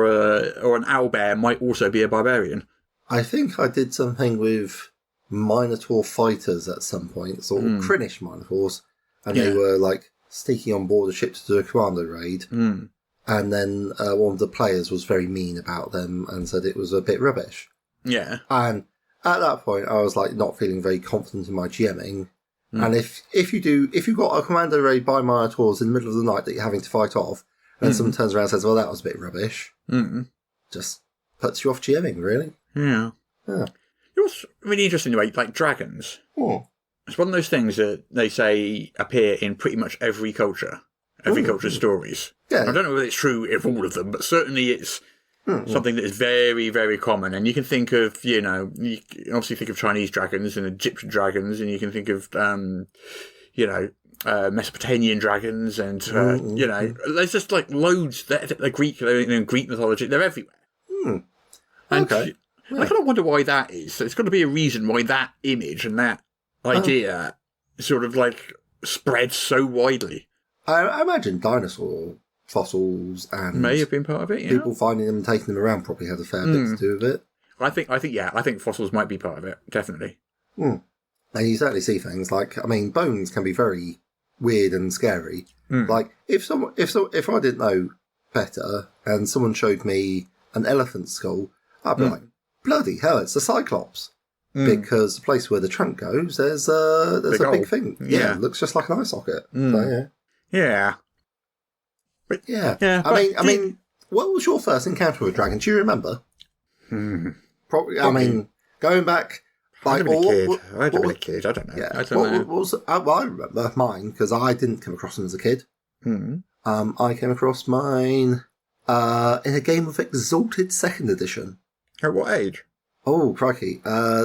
an owlbear might also be a barbarian. I think I did something with Minotaur fighters at some point, sort of Krinish Minotaurs, and they were like sneaking on board a ship to do a commando raid. And then one of the players was very mean about them and said it was a bit rubbish. Yeah. And at that point, I was like not feeling very confident in my GMing. And if you've got a commando raid by Minotaurs in the middle of the night that you're having to fight off, and someone turns around and says, well, that was a bit rubbish, just puts you off GMing, really. Yeah. It was really interesting, like dragons. It's one of those things that they say appear in pretty much every culture, culture's stories. Yeah. I don't know whether it's true of all of them, but certainly it's something that is very, very common. And you can think of, you can obviously think of Chinese dragons and Egyptian dragons, and you can think of, Mesopotamian dragons, and, there's just like loads that Greek mythology, they're everywhere. And I kind of wonder why that is. So it's got to be a reason why that image and that idea sort of like spreads so widely. I imagine dinosaur fossils and may have been part of it. People finding them and taking them around probably had a fair bit to do with it. I think fossils might be part of it, definitely. And you certainly see things like, I mean, bones can be very weird and scary. Like if I didn't know better and someone showed me an elephant skull, I'd be like, bloody hell, it's a cyclops. Because the place where the trunk goes, there's a big thing. Yeah, it looks just like an eye socket. So, yeah. But I mean, what was your first encounter with dragons? Do you remember? Probably. I mean, going back. I'd have been a kid. I don't know. Yeah. I remember mine because I didn't come across them as a kid. I came across mine in a game of Exalted 2nd Edition. At what age? Oh, crikey.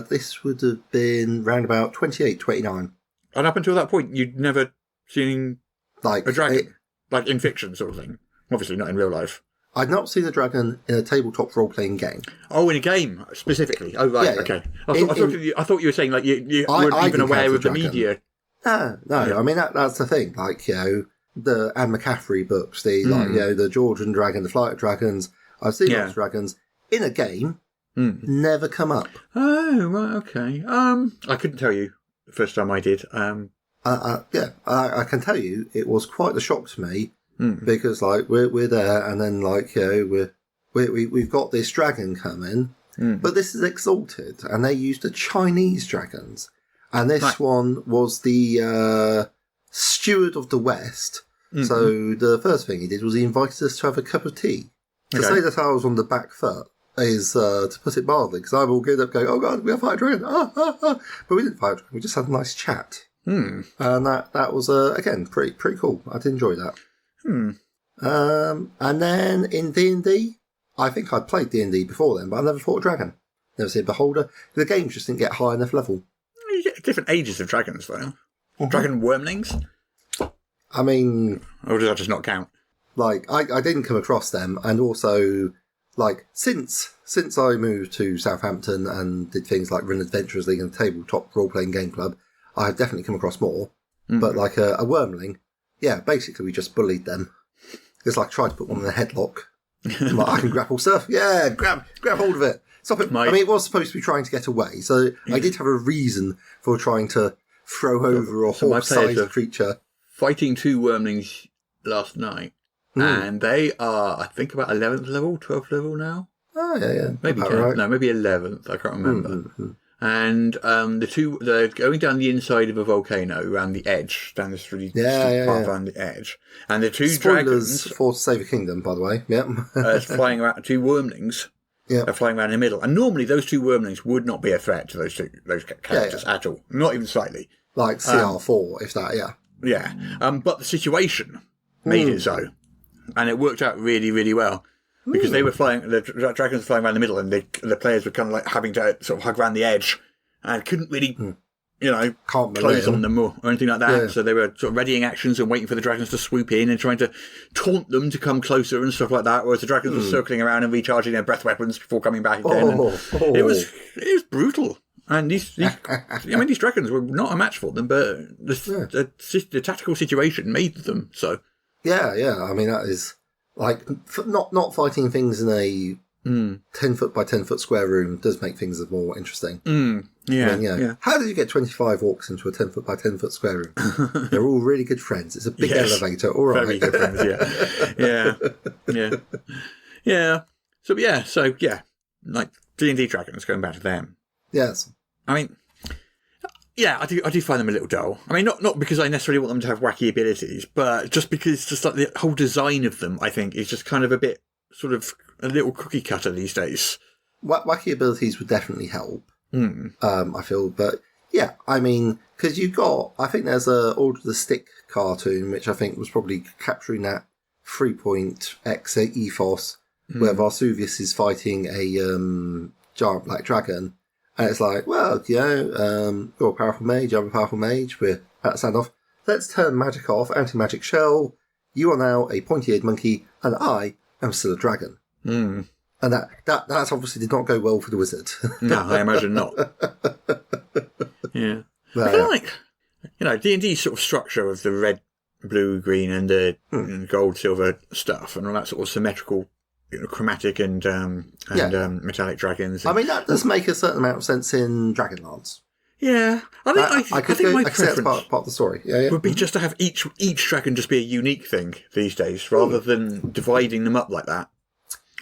This would have been round about 28, 29. And up until that point, you'd never seen a dragon? Like in fiction sort of thing. Obviously not in real life. I'd not seen a dragon in a tabletop role-playing game. Oh, in a game, specifically? Oh, right, okay. I thought you were saying, like, you weren't even aware of the media. No, I mean, that's the thing. Like, the Anne McCaffrey books, the Georgian Dragon, the Flight of Dragons. I've seen those dragons in a game, never come up. Oh, right, okay. I couldn't tell you the first time I did. I can tell you, it was quite the shock to me because, like, we're there, and then, like, we've got this dragon coming, but this is Exalted, and they used the Chinese dragons, and this one was the Steward of the West. So the first thing he did was he invited us to have a cup of tea. To say that I was on the back foot is, to put it mildly, because I'm all geared up going, oh God, we have fight a dragon, But we didn't fight a dragon, we just had a nice chat. And that was, again, pretty cool. I did enjoy that. And then in D&D, I think I'd played D&D before then, but I never fought a dragon. Never seen a beholder. The game just didn't get high enough level. You get different ages of dragons, though. Dragon wormlings? I mean... Or does that just not count? Like, I didn't come across them, and also, like, since I moved to Southampton and did things like run Adventurers League and tabletop role-playing game club, I have definitely come across more. But like a wormling, yeah, basically we just bullied them. It's like trying to put one in a headlock. Like, I can grapple stuff. Yeah, grab hold of it. Stop it. I mean, it was supposed to be trying to get away, so I did have a reason for trying to throw over a horse-sized creature. Fighting 2 wormlings last night, and they are, I think, about 11th level, 12th level now. Oh, yeah. Maybe 10th, right. no, maybe 11th, I can't remember. And they're going down the inside of a volcano, around the edge, down this really steep path around the edge. And the 2 Spoilers dragons... for Save a Kingdom, by the way. flying around, 2 wormlings are flying around in the middle. And normally those 2 wormlings would not be a threat to those characters at all. Not even slightly. Like CR4, if that, yeah. Yeah. But the situation made it so. And it worked out really, really well. Because they were flying, the dragons were flying around the middle, and the players were kind of like having to sort of hug around the edge, and couldn't really, close on them or anything like that. Yeah. So they were sort of readying actions and waiting for the dragons to swoop in and trying to taunt them to come closer and stuff like that. Whereas the dragons were circling around and recharging their breath weapons before coming back again. It was brutal. And these dragons were not a match for them, but the tactical situation made them so. Yeah. I mean, that is. Like, not fighting things in a 10-foot by 10-foot square room does make things more interesting. Yeah. How did you get 25 orcs into a 10-foot by 10-foot square room? They're all really good friends. It's a big elevator. All right. Very good friends, yeah. So, like D&D dragons, going back to them. Yes. I mean... Yeah, I do find them a little dull. I mean, not because I necessarily want them to have wacky abilities, but just because just like the whole design of them, I think, is just kind of a bit sort of a little cookie cutter these days. Wacky abilities would definitely help. I feel, but yeah, I mean, because I think there's a Order of the Stick cartoon, which I think was probably capturing that 3.x ethos, where Varsuvius is fighting a giant black dragon. And it's like, well, you're a powerful mage, I'm a powerful mage, we're at the standoff. Let's turn magic off, anti-magic shell. You are now a pointy-eared monkey, and I am still a dragon. And that obviously did not go well for the wizard. No, I imagine not. Yeah. I feel like, D&D's sort of structure of the red, blue, green, and the gold, silver stuff, and all that sort of symmetrical, chromatic and metallic dragons. I mean, that does make a certain amount of sense in Dragonlance. Yeah, I think my preference part of the story. Would be just to have each dragon just be a unique thing these days, rather than dividing them up like that.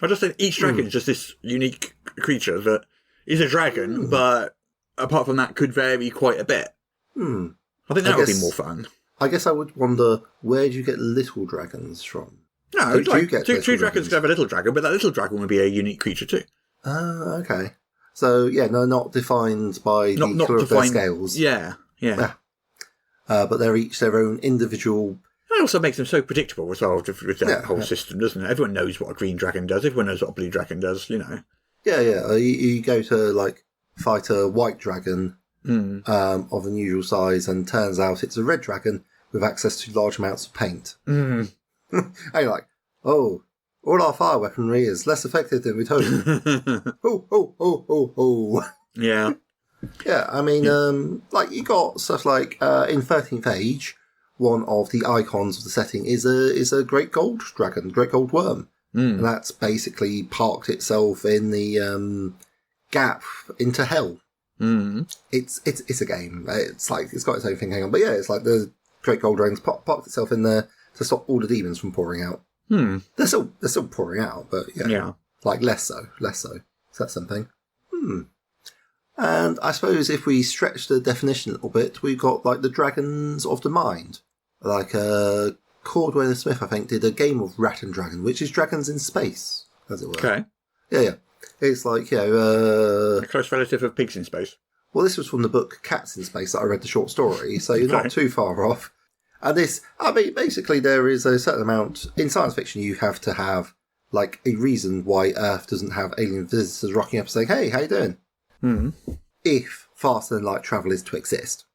I just think each dragon is just this unique creature that is a dragon, but apart from that, could vary quite a bit. I think that would be more fun. I guess I would wonder, where do you get little dragons from? No, two dragons could have a little dragon, but that little dragon would be a unique creature too. Okay. So, not defined by the colour of their scales. Yeah. But they're each their own individual... It also makes them so predictable as well with that whole system, doesn't it? Everyone knows what a green dragon does. Everyone knows what a blue dragon does, Yeah. You go to, fight a white dragon of unusual size, and turns out it's a red dragon with access to large amounts of paint. And you're like, all our fire weaponry is less effective than we'd hoped. Yeah. Yeah, I mean, you got stuff like, in 13th Age, one of the icons of the setting is a great gold dragon, great gold worm. And that's basically parked itself in the gap into hell. It's a game. It's got its own thing going on. But yeah, it's like the great gold dragon's parked itself in there to stop all the demons from pouring out. They're still pouring out, but yeah. Less so. So that's something. And I suppose if we stretch the definition a little bit, we've got the Dragons of the Mind. Cordwainer Smith, I think, did a game of Rat and Dragon, which is dragons in space, as it were. Okay. Yeah. It's a close relative of pigs in space. Well, this was from the book Cats in Space that I read the short story, so you're not too far off. And this, I mean, basically there is a certain amount, in science fiction you have to have, like, a reason why Earth doesn't have alien visitors rocking up and saying, hey, how you doing? If faster than light travel is to exist.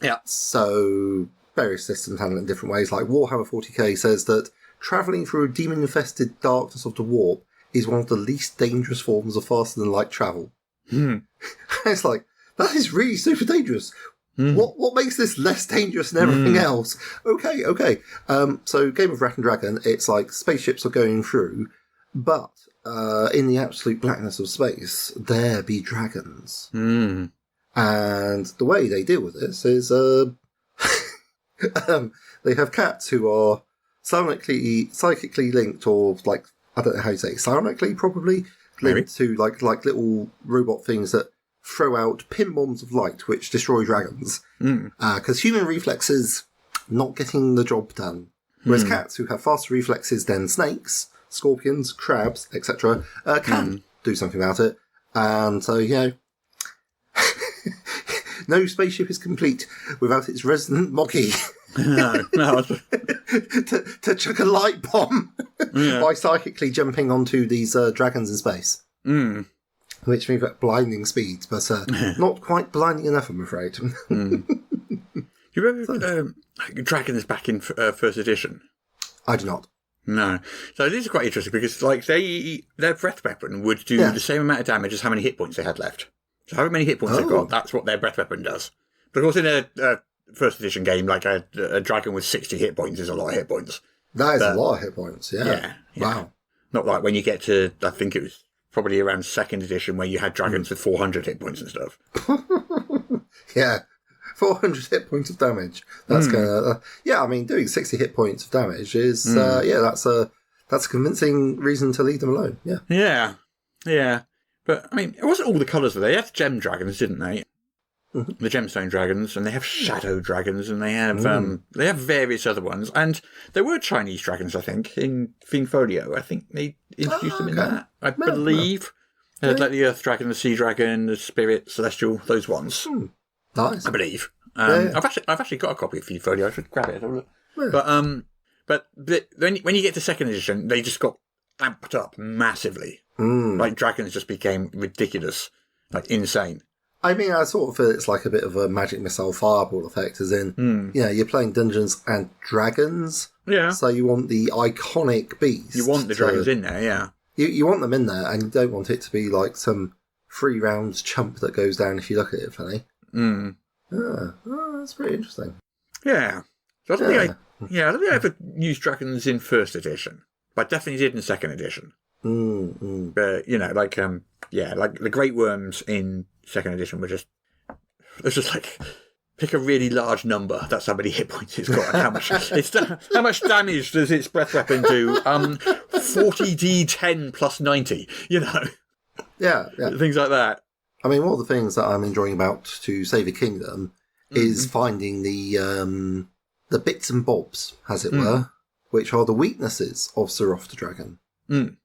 Yeah. So, various systems handle it in different ways, like Warhammer 40k says that travelling through a demon-infested darkness of the warp is one of the least dangerous forms of faster than light travel. It's like, that is really super dangerous. What makes this less dangerous than everything else? Okay. So Game of Rat and Dragon, it's like spaceships are going through, but in the absolute blackness of space, there be dragons. And the way they deal with this is they have cats who are psychically linked, or like, I don't know how you say it, psionically probably, linked to like little robot things that throw out pin bombs of light which destroy dragons. Because human reflexes not getting the job done. Whereas cats who have faster reflexes than snakes, scorpions, crabs, etc., can do something about it. And so, you know, no spaceship is complete without its resident Moggy. No. to chuck a light bomb by psychically jumping onto these dragons in space. Which means at blinding speeds, but not quite blinding enough, I'm afraid. Do you remember Dragons back in first edition? I do not. No. So this is quite interesting because, like, their breath weapon would do the same amount of damage as how many hit points they had left. So however many hit points they've got, that's what their breath weapon does. But of course, in a first edition game, like a dragon with 60 hit points is a lot of hit points. That is a lot of hit points, yeah. Wow. Not like when you get to, I think it was probably around second edition where you had dragons with 400 hit points and stuff. Yeah. 400 hit points of damage. That's gonna, I mean, doing 60 hit points of damage is, that's a convincing reason to leave them alone. Yeah. But, I mean, it wasn't all the colours, though. They had gem dragons, didn't they? The gemstone dragons, and they have shadow dragons, and they have various other ones. And there were Chinese dragons, I think, in Folio. I think they introduced them in that, I believe. Like the earth dragon, the sea dragon, the spirit, celestial, those ones. Nice. I believe. I've actually got a copy of Folio. I should grab it. But when you get to second edition, they just got amped up massively. Like dragons just became ridiculous, like insane. I mean, I sort of feel it's like a bit of a magic missile fireball effect, as in, you're playing Dungeons and Dragons. Yeah. So you want the iconic beast. You want the dragons in there, yeah. You want them in there, and you don't want it to be like some 3 rounds chump that goes down if you look at it funny. That's pretty interesting. Yeah. So I don't think I ever used dragons in first edition, but I definitely did in second edition. But, you know, like the Great Worms in second edition were just like, pick a really large number. That's how many hit points it's got. And how much damage does its breath weapon do? 40d10 plus 90, you know? Yeah. Things like that. I mean, one of the things that I'm enjoying about To Save a Kingdom is finding the bits and bobs, as it were, which are the weaknesses of Siroth the Dragon. One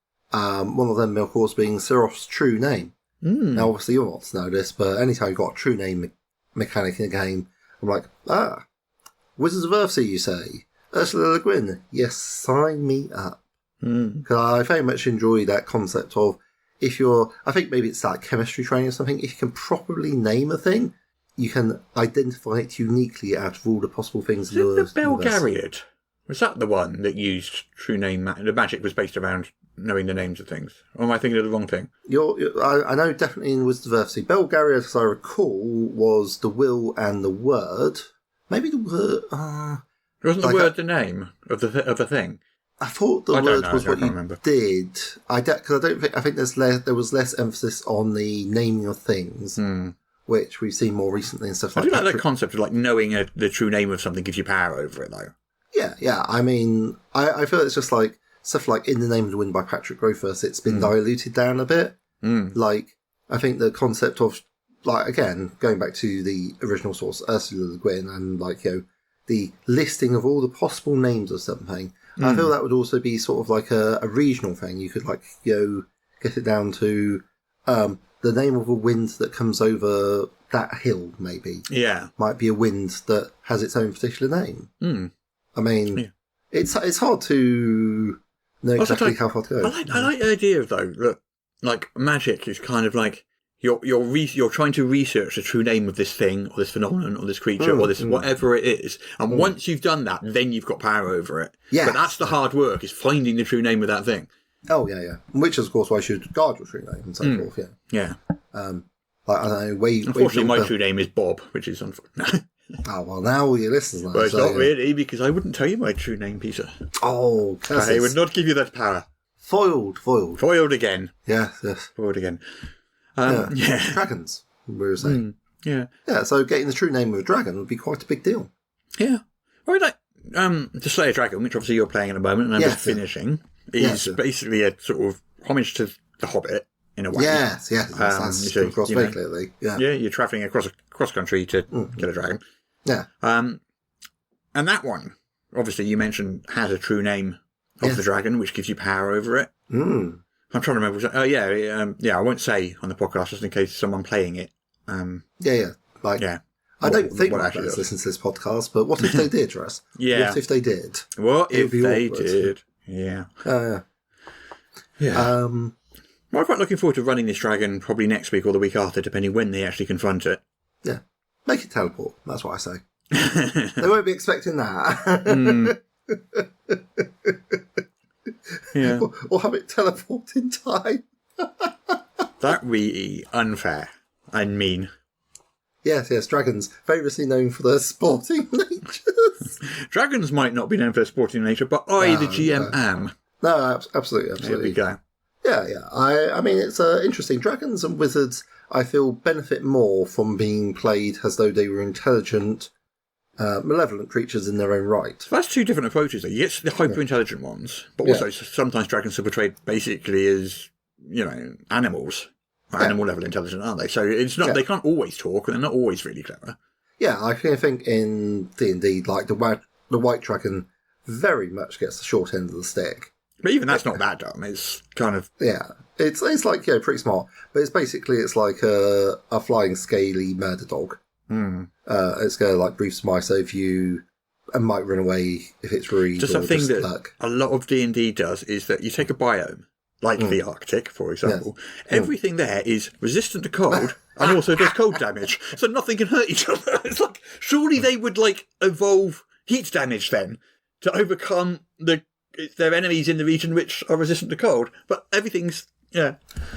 of them, of course, being Siroth's true name. Now, obviously, you're not to know this, but anytime you've got a true name mechanic in a game, I'm like, Wizards of Earthsea, you say? Ursula Le Guin? Yes, sign me up. Because I very much enjoy that concept of, I think maybe it's like chemistry training or something, if you can properly name a thing, you can identify it uniquely out of all the possible things in the Belgariad? Was that the one that used true name? The magic was based around knowing the names of things. Or am I thinking of the wrong thing? I know definitely in Wizards of Earthsea. Belgariad, as I recall, was the will and the word. Maybe the word... Wasn't the word the name of the thing? I thought the word was what you did. I think there was less emphasis on the naming of things, which we've seen more recently and stuff like that. I do like that concept of like knowing the true name of something gives you power over it, though. Yeah. I mean, I feel it's just like stuff like In the Name of the Wind by Patrick Rothfuss. It's been diluted down a bit. Like, I think the concept of, like, again, going back to the original source, Ursula Le Guin, and like, the listing of all the possible names of something. I feel that would also be sort of like a regional thing. You could like, get it down to the name of a wind that comes over that hill, maybe, Yeah. might be a wind that has its own particular name. Mm. I mean, it's hard to know exactly how far to go. I like the idea, though, that, like, magic is kind of like you're trying to research the true name of this thing, or this phenomenon, or this creature, or this whatever it is. And once you've done that, then you've got power over it. Yeah. But that's the hard work, is finding the true name of that thing. Oh, yeah. Which is, of course, why you should guard your true name and so forth, Yeah. Like, I don't know, Unfortunately, my true name is Bob, which is unfortunate. Oh, well, now all your listeners know. But it's not really, because I wouldn't tell you my true name, Peter. Oh, I would not give you that power. Foiled. Foiled again. Yes. Foiled again. Dragons, we were saying. Yeah, so getting the true name of a dragon would be quite a big deal. Yeah. I would like to Slay a Dragon, which obviously you're playing at the moment, and I'm just finishing, is basically a sort of homage to The Hobbit, in a way. Yes. That's across very clearly. Yeah, you're travelling across country to get a dragon. Yeah. And that one, obviously, you mentioned, has a true name of the dragon, which gives you power over it. Mm. I'm trying to remember. I won't say on the podcast just in case someone playing it. I don't think my friends listen to this podcast, but what if they did, Russ? Yeah. What if they did? What if they did? Yeah. Yeah. Well, I'm quite looking forward to running this dragon probably next week or the week after, depending when they actually confront it. Yeah. Make it teleport. That's what I say. They won't be expecting that. Yeah. Or have it teleport in time. That would be unfair and mean. Yes. Dragons, famously known for their sporting natures. Dragons might not be known for their sporting nature, but I, the GM, am. No, absolutely. There we go. Yeah. I mean, it's interesting. Dragons and wizards, I feel, benefit more from being played as though they were intelligent, malevolent creatures in their own right. So that's two different approaches. You get the hyper-intelligent ones, but also sometimes dragons are portrayed basically as, animals. Animal level intelligent, aren't they? So it's not. They can't always talk, and they're not always really clever. Yeah, I think in D&D, like the white dragon very much gets the short end of the stick. But even that's not that dumb. It's kind of It's like pretty smart, but it's like a flying scaly murder dog. It's going to breathe some ice over you and might run away if it's rude. Just a thing that a lot of D&D does is that you take a biome. Like the Arctic, for example. Yes. Everything there is resistant to cold and also does cold damage. So nothing can hurt each other. It's like, surely they would evolve heat damage then to overcome their enemies in the region which are resistant to cold. But everything's,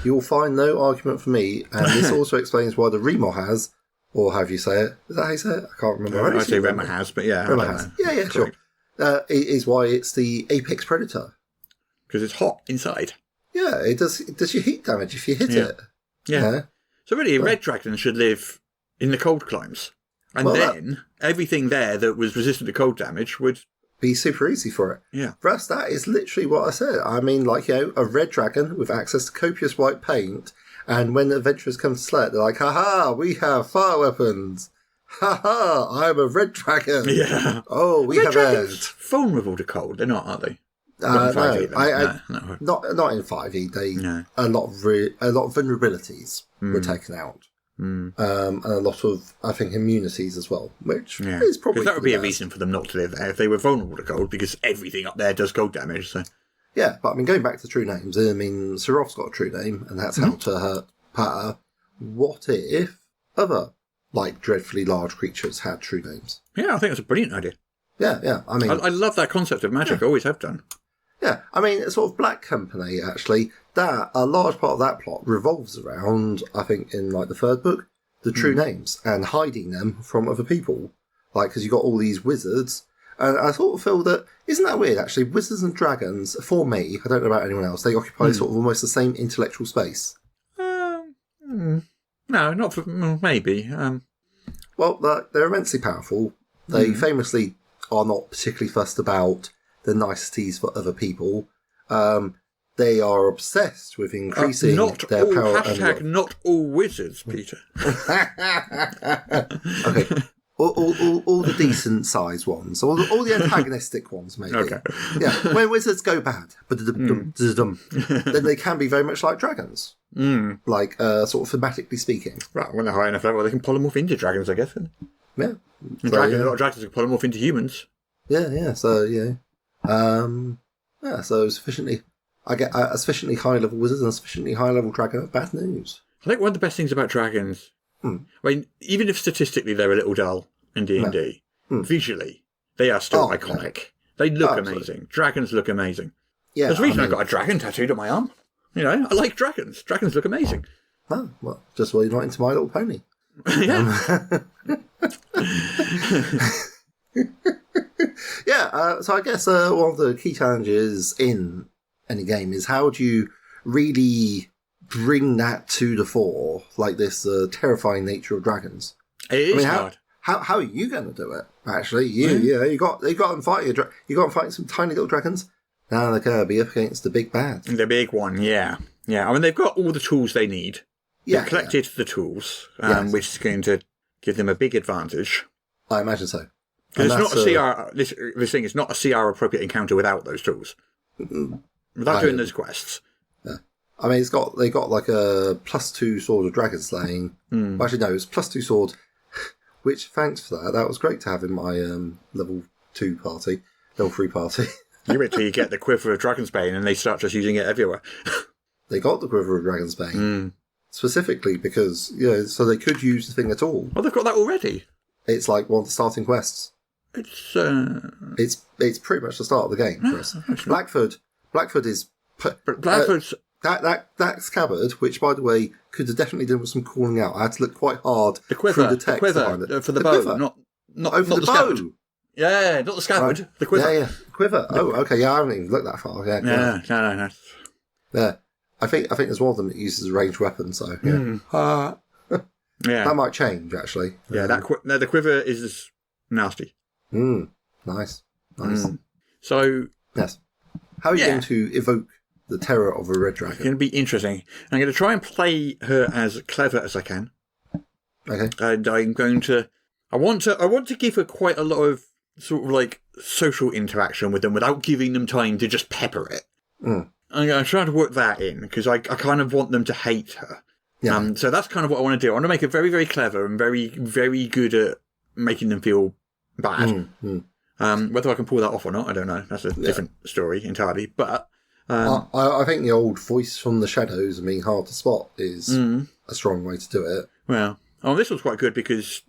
You'll find no argument for me. And this also explains why the Remo has, or how do you say it? Is that how you say it? I can't remember. I'd say Rema has, but Rema has. Yeah, sure. It is why it's the apex predator. Because it's hot inside. Yeah, it does you heat damage if you hit it. Yeah. So really, a red dragon should live in the cold climes. And then everything there that was resistant to cold damage would be super easy for it. Yeah. For us, that is literally what I said. I mean, a red dragon with access to copious white paint, and when adventurers come to slay it, they're like, ha, we have fire weapons. Ha, I'm a red dragon. Yeah. Oh, we have edge. Vulnerable to cold. They're not, are they? No, not in 5e. A lot of vulnerabilities were taken out, and a lot of, I think, immunities as well, which is probably that would be a reason for them not to live there if they were vulnerable to cold, because everything up there does cold damage. So but I mean, going back to true names, I mean, Serof's got a true name, and that's how to hurt Patter. What if other dreadfully large creatures had true names? Yeah, I think that's a brilliant idea. Yeah. I mean, I love that concept of magic. I always have done. Yeah, I mean, it's sort of Black Company, actually. That a large part of that plot revolves around, I think, in the third book, the true names and hiding them from other people. Because you got all these wizards, and I sort of feel that isn't that weird? Actually, wizards and dragons, for me, I don't know about anyone else, they occupy sort of almost the same intellectual space. No, not for maybe. Well, they're immensely powerful. They famously are not particularly fussed about the niceties for other people. They are obsessed with increasing their power. Not all wizards, Peter. Okay. All the decent sized ones, all the antagonistic ones, maybe. Okay. Yeah, when wizards go bad, then they can be very much like dragons. Like, sort of thematically speaking. Right, when they're high enough level, they can polymorph into dragons, I guess. Yeah. A lot of dragons can polymorph into humans. Yeah. So so sufficiently high level wizards and a sufficiently high level dragon are bad news. I think one of the best things about dragons, I mean, even if statistically they're a little dull in D&D, visually they are still iconic. No. They look amazing. Dragons look amazing. Yeah, there's a reason I've got a dragon tattooed on my arm. You know, I like dragons. Dragons look amazing. Oh, well, just why you're not into My Little Pony. Yeah. So I guess one of the key challenges in any game is how do you really bring that to the fore, like this terrifying nature of dragons. It is hard. How are you going to do it? Actually, you got them fighting. You got them fighting some tiny little dragons. Now they're going to be up against the big bad. The big one, yeah. I mean, they've got all the tools they need. They've collected the tools, which is going to give them a big advantage. I imagine so. Because it's not a CR. This thing is not a CR appropriate encounter without those tools. Without doing those quests. Yeah. I mean, they got like a +2 sword of dragon slaying. Well, actually, no, it's +2 sword. Which, thanks for that. That was great to have in my level 3 party. You wait till you get the quiver of Dragonsbane and they start just using it everywhere. They got the quiver of Dragonsbane specifically because so they could use the thing at all. Oh, they've got that already. It's like one of the starting quests. It's pretty much the start of the game for us. Blackfoot is Blackfoot's that scabbard, which by the way could have definitely done with some calling out. I had to look quite hard through the text behind it. For the bow, quiver. not for the bow. scabbard. Yeah, not the scabbard. Right. The quiver. Yeah, quiver. Oh, okay. Yeah, I haven't even looked that far. Yeah. No. Yeah, I think there's one of them that uses a ranged weapon. So yeah, that might change actually. Yeah, the quiver is nasty. Nice. So yes, how are you going to evoke the terror of a red dragon? It's going to be interesting. I'm going to try and play her as clever as I can. Okay. And I'm going to. I want to give her quite a lot of sort of like social interaction with them without giving them time to just pepper it. I'm going to try to work that in because I kind of want them to hate her. Yeah. So that's kind of what I want to do. I want to make her very, very clever and very, very good at making them feel bad. Whether I can pull that off or not, I don't know. That's a different story entirely. But I think the old voice from the shadows and being hard to spot is a strong way to do it. Well, this was quite good because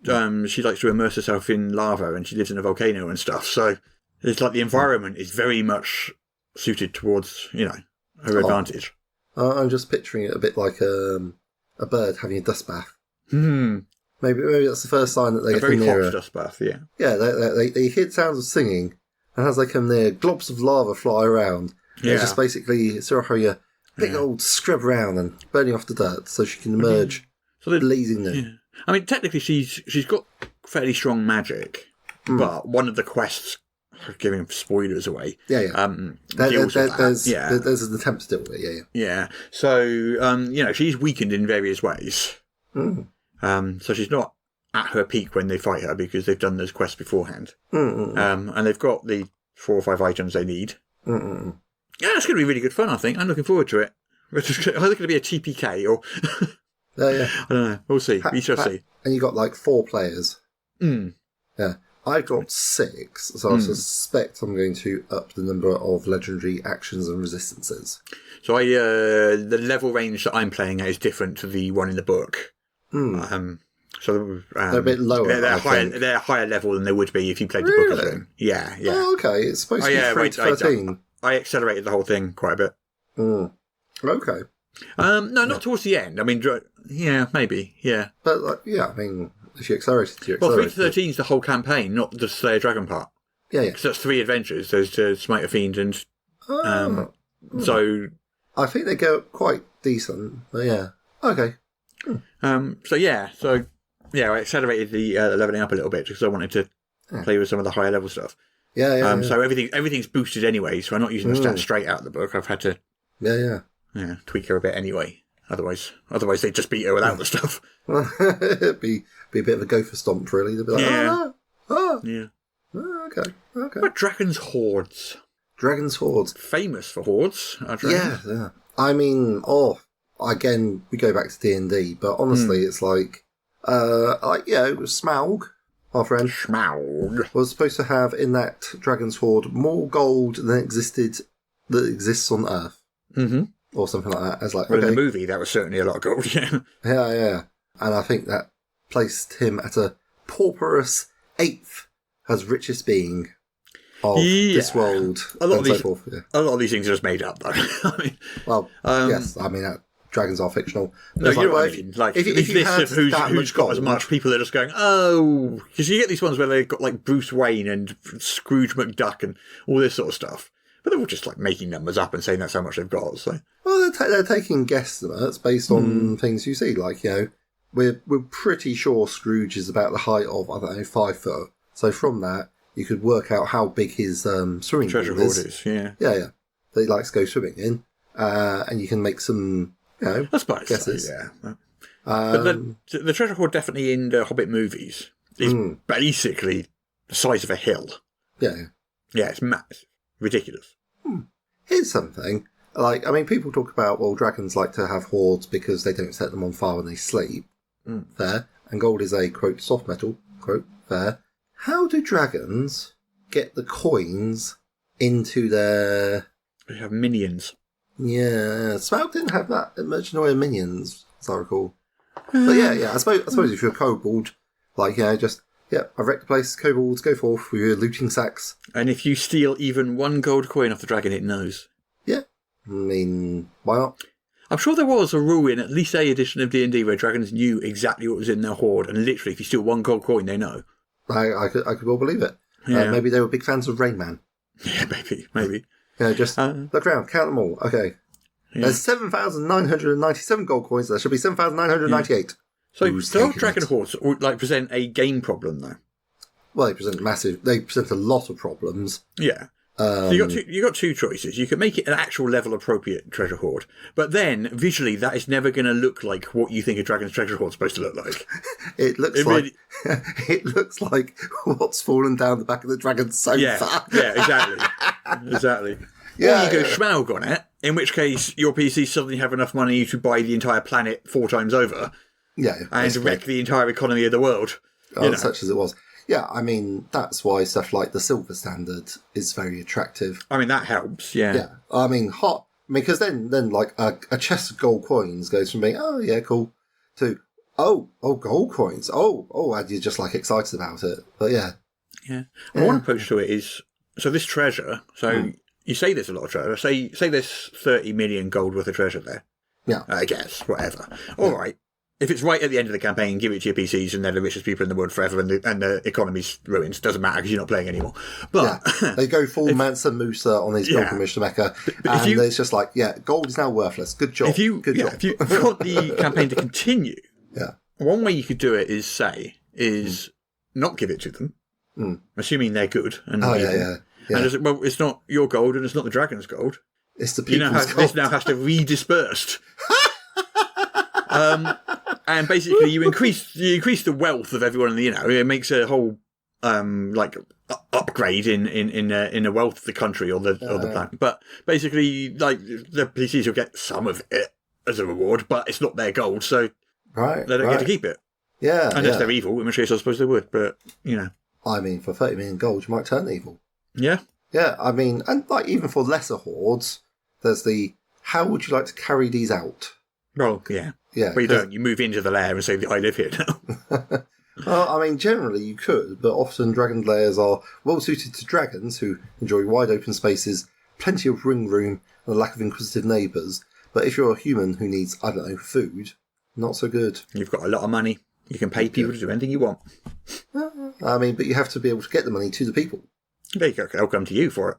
she likes to immerse herself in lava and she lives in a volcano and stuff. So it's like the environment is very much suited towards, her advantage. I'm just picturing it a bit like a bird having a dust bath. Maybe that's the first sign that they get nearer. A very hot dust bath, yeah. Yeah, they hear sounds of singing, and as they come near, globs of lava fly around. Yeah. It's just basically Soraya, big old scrub around and burning off the dirt so she can emerge blazingly. Yeah. I mean, technically she's got fairly strong magic, but one of the quests, giving spoilers away, there's an attempt to deal with it, Yeah, so, she's weakened in various ways. So she's not at her peak when they fight her because they've done those quests beforehand. And they've got the 4 or 5 items they need. Yeah, it's going to be really good fun, I think. I'm looking forward to it. I think it's going to be a TPK or... I don't know. We'll see. We shall see. And you got like 4 players. Yeah. I've got 6, so I suspect I'm going to up the number of legendary actions and resistances. So the level range that I'm playing at is different to the one in the book. So they're a bit lower. They're higher level than they would be if you played the book alone. Yeah. Oh, okay. It's supposed to be 3 to 13. I accelerated the whole thing quite a bit. Okay. No, not towards the end. I mean, maybe. Yeah. But I mean, if you accelerated, you accelerated. Well, 3 to 13 is the whole campaign, not the Slayer Dragon part. Yeah. Because that's 3 adventures. There's to Smite a Fiend and so. I think they go quite decent. But yeah. Okay. I accelerated the leveling up a little bit because I wanted to play with some of the higher level stuff. Yeah. So everything's boosted anyway, so I'm not using the stats straight out of the book. I've had to tweak her a bit anyway. Otherwise they'd just beat her without the stuff. It'd be a bit of a gopher stomp, really. They'd be like, Yeah. yeah. Okay. But Dragon's Hordes. Dragon's Hordes. Famous for hordes, are dragons. Yeah. I mean, again, we go back to D&D, but honestly, it's like Smaug, our friend, Smaug, was supposed to have in that Dragon's Horde more gold than exists on Earth. Mm-hmm. Or something like that. As like, in the movie, that was certainly a lot of gold, yeah. Yeah. And I think that placed him at a pauperous 8th as richest being of this world. A lot of these things are just made up, though. I mean, yes. I mean, dragons are fictional. No, you know what I mean. Like, if you had who's got as much, people are just going, oh, because you get these ones where they've got like Bruce Wayne and Scrooge McDuck and all this sort of stuff. But they're all just like making numbers up and saying that's how much they've got. So. Well, they're taking guesstimates based on things you see. Like, we're pretty sure Scrooge is about the height of, 5 foot. So from that, you could work out how big his swimming treasure pool is. Yeah. That he likes to go swimming in. And you can make some, guesses. So, yeah. But the treasure hoard definitely in the Hobbit movies is basically the size of a hill. Yeah. Yeah, it's massive. Ridiculous. Here's something. Like, I mean, people talk about, dragons like to have hoards because they don't set them on fire when they sleep. Fair. And gold is a, quote, soft metal, quote, fair. How do dragons get the coins into their... They have minions. Yeah. Smaug didn't have that much annoying minions, as I recall. But yeah, I suppose if you're a kobold, I've wrecked the place, kobolds, go forth with your looting sacks. And if you steal even one gold coin off the dragon, it knows. Yeah. I mean, why not? I'm sure there was a rule in at least a edition of D&D where dragons knew exactly what was in their hoard, and literally, if you steal one gold coin, they know. I could well believe it. Yeah. Maybe they were big fans of Rain Man. Yeah, maybe. Just look around, count them all. Okay. Yeah. There's 7,997 gold coins. There should be 7,998. Yeah. So, do dragon hoards present a game problem, though? Well, they present a lot of problems. Yeah. So you got two choices. You can make it an actual level appropriate treasure hoard, but then visually that is never going to look like what you think a dragon's treasure hoard is supposed to look like. It looks like what's fallen down the back of the dragon's sofa. Yeah, exactly. Yeah, or you go Smaug on it, in which case your PC suddenly have enough money to buy the entire planet 4 times over. Yeah, and wreck the entire economy of the world. Such as it was. Yeah, I mean, that's why stuff like the silver standard is very attractive. I mean, that helps, yeah. Yeah, I mean, because then like a chest of gold coins goes from being, oh, yeah, cool, to, oh, gold coins, and you're just like excited about it. But yeah. Yeah. And one approach to it is, so this treasure, you say there's a lot of treasure, say there's 30 million gold worth of treasure there. Yeah. I guess, whatever. All right. If it's right at the end of the campaign, give it to your PCs and they're the richest people in the world forever and the economy's ruined. Doesn't matter because you're not playing anymore. But they go full Mansa Musa on these pilgrimage to Mecca, and it's just like, gold is now worthless. Good job. If you want the campaign to continue, one way you could do it is not give it to them, assuming they're good. And And it's not your gold and it's not the dragon's gold. It's the people's gold. This now has to be dispersed. And basically, you increase the wealth of everyone in the. It makes a whole upgrade in the wealth of the country or the planet. But basically, like the PCs will get some of it as a reward, but it's not their gold, so they don't get to keep it. Yeah, unless they're evil, in which case I suppose they would. But I mean, for 30 million gold, you might turn evil. Yeah, yeah. I mean, and like even for lesser hordes, there's the how would you like to carry these out? Well, yeah. Yeah, but you don't. You move into the lair and say, I live here now. Well, I mean, generally you could, but often dragon lairs are well suited to dragons who enjoy wide open spaces, plenty of ring room, and a lack of inquisitive neighbours. But if you're a human who needs, I don't know, food, not so good. You've got a lot of money. You can pay people to do anything you want. I mean, but you have to be able to get the money to the people. They'll come to you for it.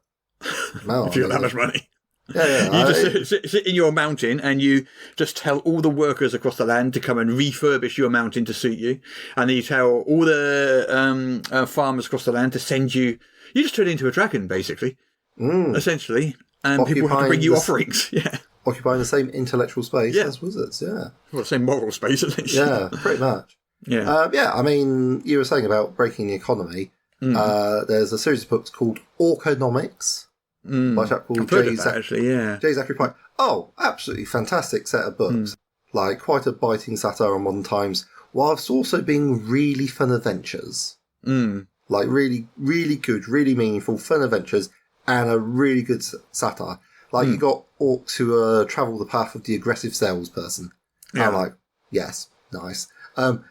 No, if you got that much money. Yeah, you just sit in your mountain and you just tell all the workers across the land to come and refurbish your mountain to suit you. And then you tell all the farmers across the land to send you... You just turn into a dragon, basically. Essentially. And people have to bring you offerings. Yeah. occupying the same intellectual space as wizards, yeah. Well, the same moral space, at least. Yeah, pretty much. Yeah. I mean, you were saying about breaking the economy. There's a series of books called Orconomics by a chap called J. Zachary Pike. Oh, absolutely fantastic set of books. Like, quite a biting satire on modern times, whilst also being really fun adventures. Like, really, really good, really meaningful, fun adventures, and a really good satire. Like, you got orcs who travel the path of the aggressive salesperson. Yeah. I'm like, yes, nice.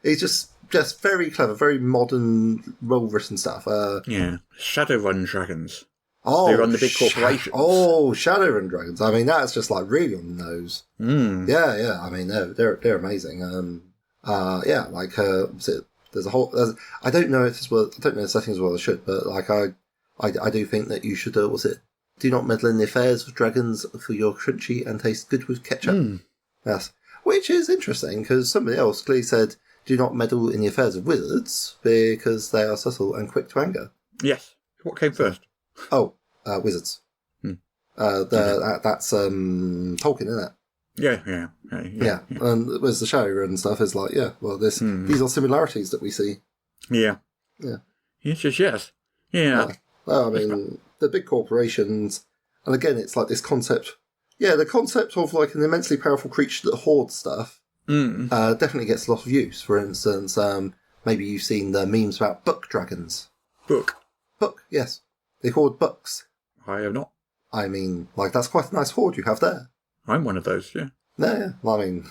It's just very clever, very modern, well-written stuff. Shadowrun dragons. Oh, they run the big corporations. Shadowrun dragons. I mean, that's just like really on the nose. Yeah. I mean, they're amazing. There's a whole. I don't know if I don't know the settings as well as I should, but like I do think that you should. Do not meddle in the affairs of dragons, for your crunchy and taste good with ketchup. Yes, which is interesting because somebody else clearly said, "Do not meddle in the affairs of wizards because they are subtle and quick to anger." Yes. What came first? Oh, wizards. That's Tolkien, isn't it? Yeah. And with the Shadowrun stuff, is like, these are similarities that we see. Yeah. Yes. Yeah. Well, I mean, the big corporations, and again, it's like this concept. Yeah, the concept of like an immensely powerful creature that hoards stuff definitely gets a lot of use. For instance, maybe you've seen the memes about book dragons. Book, yes. They hoard books. I have not. I mean, like, that's quite a nice hoard you have there. I'm one of those, yeah. Yeah. Well, I mean,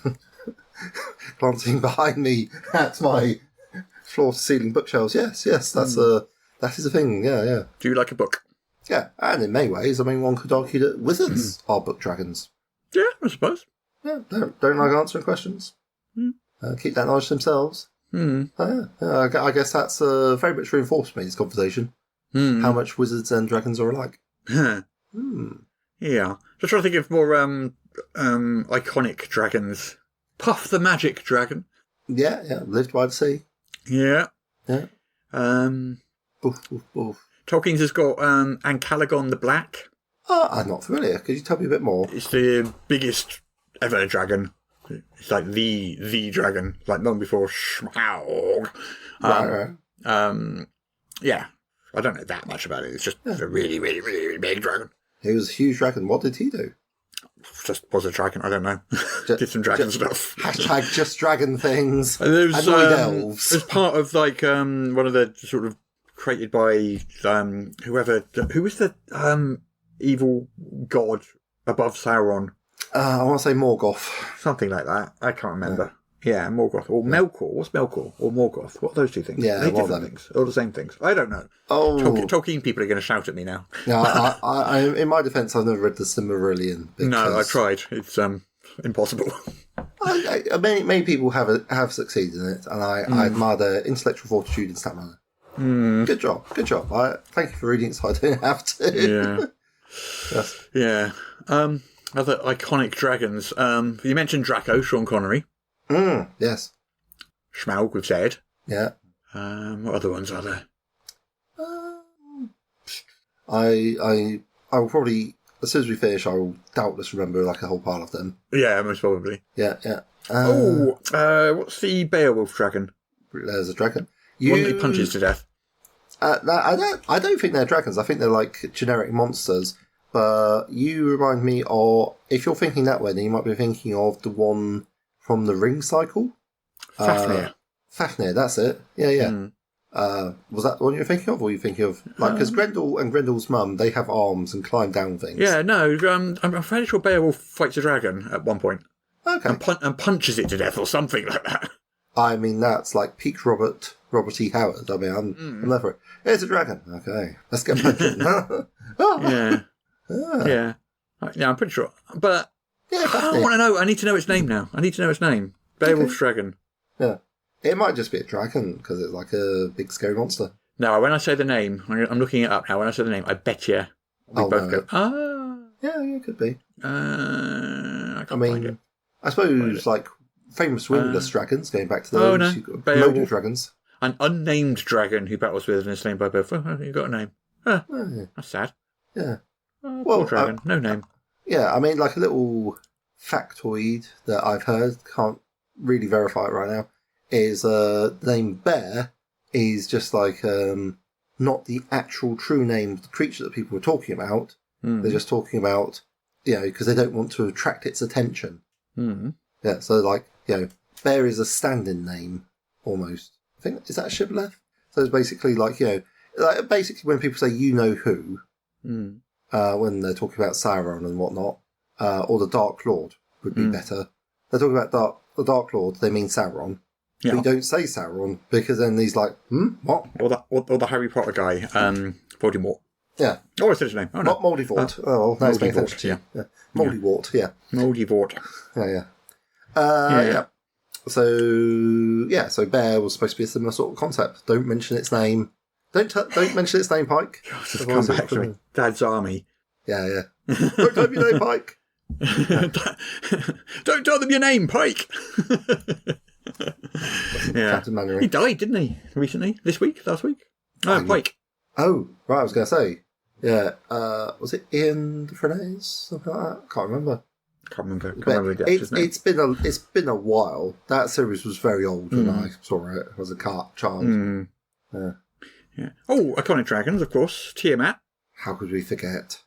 glancing behind me at my floor-to-ceiling bookshelves, yes, that is a thing, yeah. Do you like a book? Yeah, and in many ways, I mean, one could argue that wizards are book dragons. Yeah, I suppose. Yeah, don't like answering questions. Keep that knowledge to themselves. I guess that's very much reinforced me, this conversation. How much wizards and dragons are alike. Yeah. Just trying to think of more iconic dragons. Puff the Magic Dragon. Yeah. Lived by the sea. Yeah. Boof. Tolkien's has got Ancalagon the Black. I'm not familiar. Could you tell me a bit more? It's the biggest ever dragon. It's like the dragon, like long before Smaug. Right. Yeah. I don't know that much about it. It's just a really, really, really, really big dragon. He was a huge dragon. What did he do? Just was a dragon. I don't know. Did some dragon stuff. # just dragon things. Annoyed elves. It was part of like one of the sort of created by who was the evil god above Sauron. I want to say Morgoth. Something like that. I can't remember. Yeah, Morgoth. Or Melkor. What's Melkor? Or Morgoth? What are those two things? Yeah, are they different things? Or the same things? I don't know. Oh. Tolkien people are going to shout at me now. No, I, in my defence, I've never read the Silmarillion. No, I tried. It's impossible. Many people have succeeded in it, and I admire their intellectual fortitude and stamina. Good job. Thank you for reading it so I don't have to. Yeah. Yes. Yeah. Other iconic dragons. You mentioned Draco, Sean Connery. Yes. Smaug, we've said. Yeah. What other ones are there? I will probably, as soon as we finish, I will doubtless remember like a whole pile of them. Yeah, most probably. Yeah. What's the Beowulf dragon? There's a dragon. One that he punches to death. I don't think they're dragons. I think they're like generic monsters. But you remind me of, if you're thinking that way, then you might be thinking of the one from the Ring Cycle. Fafnir. Fafnir, that's it. Yeah. Was that the one you're thinking of, or were you thinking of, like, because Grendel and Grendel's mum, they have arms and climb down things. Yeah, no, I'm fairly sure Beowulf fights a dragon at one point. Okay. And punches it to death or something like that. I mean, that's like peak Robert E. Howard. I mean, I'm there for it. It's a dragon. Okay, let's get punching. Yeah. Yeah, I'm pretty sure. But I want to know. I need to know its name now. Beowulf's dragon. Yeah. It might just be a dragon, because it's like a big scary monster. No, when I say the name, I'm looking it up now. When I say the name, I bet you we both go, Yeah, it could be. I can't find it. I suppose, like, famous wingless dragons, going back to those. Beowulf dragons. An unnamed dragon who battles with and is slain by both. Oh, you've got a name. That's sad. Yeah. Poor dragon, no name. Yeah, I mean, like a little factoid that I've heard, can't really verify it right now, is the name Bear is just like not the actual true name of the creature that people were talking about. They're just talking about, because they don't want to attract its attention. Yeah, so like, Bear is a stand-in name, almost. I think, is that a shibboleth? So it's basically like, basically when people say you know who, when they're talking about Sauron and whatnot, or the Dark Lord would be better. They're talking about the Dark Lord, they mean Sauron. Yeah. But you don't say Sauron, because then he's like, what? Or the Harry Potter guy, Voldemort. Yeah. Oh, I said his name. Oh, no. Not Moldivort. Now it's making sense to you. Yeah. Moldivort, yeah. Moldivort. Yeah. So Bear was supposed to be a similar sort of concept. Don't mention its name. Don't mention its name, Pike. Just come back to me. Dad's army. Yeah. Don't tell them your name, Pike. Don't tell them your name, Pike. Captain Mainwaring. He died, didn't he? Recently? This week? Last week? No, Pike. Oh, right, I was going to say. Yeah, was it Ian Frenez? Something like that? Can't remember. Can't remember the actor's name. It's been a while. That series was very old when I saw it as a child. Yeah. Oh, iconic dragons, of course. Tiamat. How could we forget?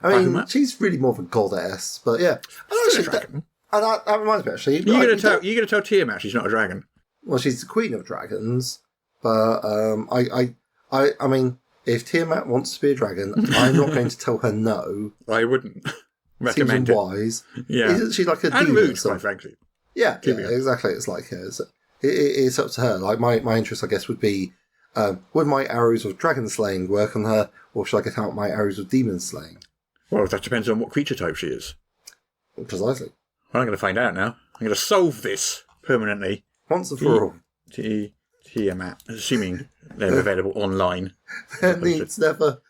I mean, she's really more of a goddess, but yeah. Still a dragon. That reminds me, actually. You're gonna tell Tiamat she's not a dragon. Well, she's the queen of dragons, but I mean, if Tiamat wants to be a dragon, I'm not going to tell her no. I wouldn't recommend Seems wise. Yeah. Isn't she like a and demon? rude, quite frankly. Yeah, exactly. It's like it's up to her. Like my interest, I guess, would be would my arrows of dragon slaying work on her, or should I get out my arrows of demon slaying? Well, that depends on what creature type she is. Precisely. Well, I'm going to find out now. I'm going to solve this permanently. Once and for all. Tiamat, assuming they're available online. There needs never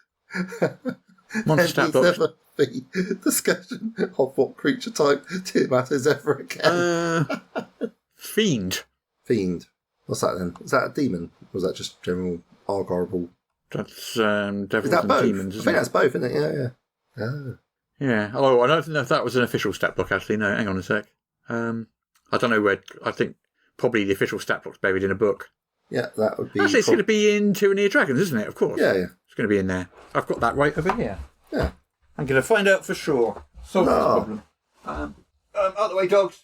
be discussion of what creature type Tiamat is ever again. Fiend. Fiend. What's that then? Is that a demon? Or was that just general Argorable? That's devils Is that and both? demons, I isn't think it? that's both, isn't it? Yeah. Oh. Yeah. Although I don't know if that was an official stat block, actually. No, hang on a sec. I don't know where. I think probably the official stat block's buried in a book. Yeah, that would be... Actually, it's going to be in Tyranny of Dragons, isn't it? Of course. Yeah. It's going to be in there. I've got that right over here. Yeah. I'm going to find out for sure. Solve this problem. Out of the way, dogs.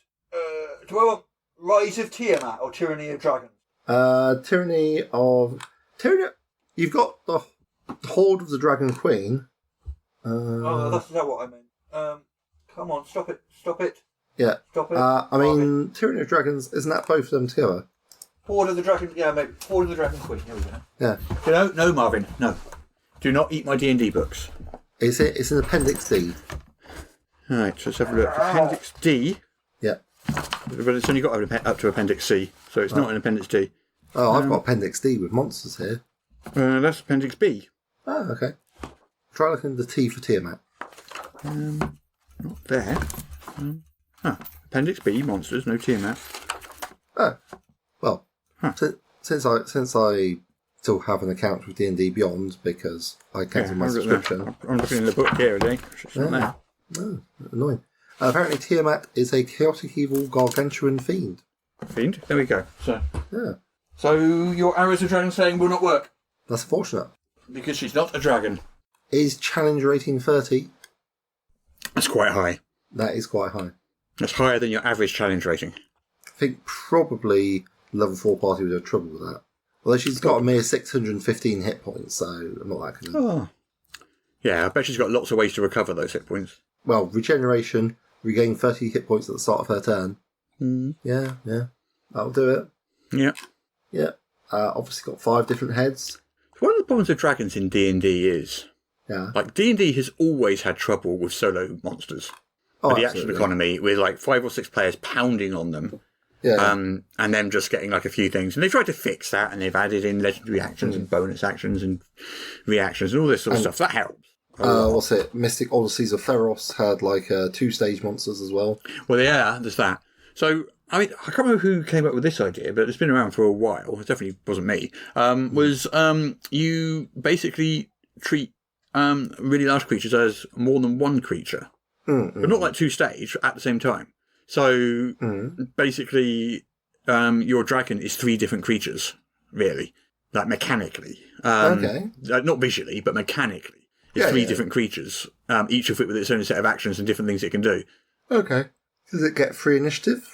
Do I want Rise of Tiamat or Tyranny of Dragons? Tyranny. You've got the Horde of the Dragon Queen. That's not what I meant. Come on, stop it. Yeah. Stop it. I mean, Tyranny of Dragons, isn't that both of them together? Horde of the Dragon, maybe. Horde of the Dragon Queen, here we go. Yeah. No, Marvin, no. Do not eat my D&D books. It's in Appendix D. Alright, so let's have a look. Appendix D. Yeah. But it's only got up to Appendix C, so it's not in Appendix D. Oh, I've got Appendix D with monsters here. That's Appendix B. Oh, okay. Try looking at the T for Tiamat. Not there. Appendix B, monsters, no Tiamat. Oh, well, since I still have an account with D&D Beyond because I cancelled my subscription. I'm looking in the book here, I think. It's not there. Oh, annoying. Apparently, Tiamat is a chaotic evil gargantuan fiend. Fiend? There we go. Yeah. So your arrows of dragon saying will not work That's unfortunate. because she's not a dragon. Is challenge rating 30? That's quite high. That is quite high. That's higher than your average challenge rating. I think probably level 4 party would have trouble with that. Although she's got a mere 615 hit points, so I'm not that concerned. Oh. Yeah, I bet she's got lots of ways to recover those hit points. Well, regeneration, regain 30 hit points at the start of her turn. Yeah. That'll do it. Yeah. Obviously got 5 different heads. One of the problems with dragons in D&D is... Yeah. Like, D&D has always had trouble with solo monsters. Oh, the action economy, with like 5 or 6 players pounding on them. Yeah. And them just getting like a few things. And they've tried to fix that, and they've added in legendary actions and bonus actions and reactions and all this sort of stuff. That helps. What's it? Mystic Odysseys of Theros had like 2-stage monsters as well. Well, yeah, there's that. So, I mean, I can't remember who came up with this idea, but it's been around for a while. It definitely wasn't me. You basically treat really large creatures as more than one creature. but not like 2-stage at the same time. So basically, your dragon is 3 different creatures, really, like mechanically. Not visually, but mechanically. It's 3 different creatures, each of it with its own set of actions and different things it can do. Okay. Does it get free initiative?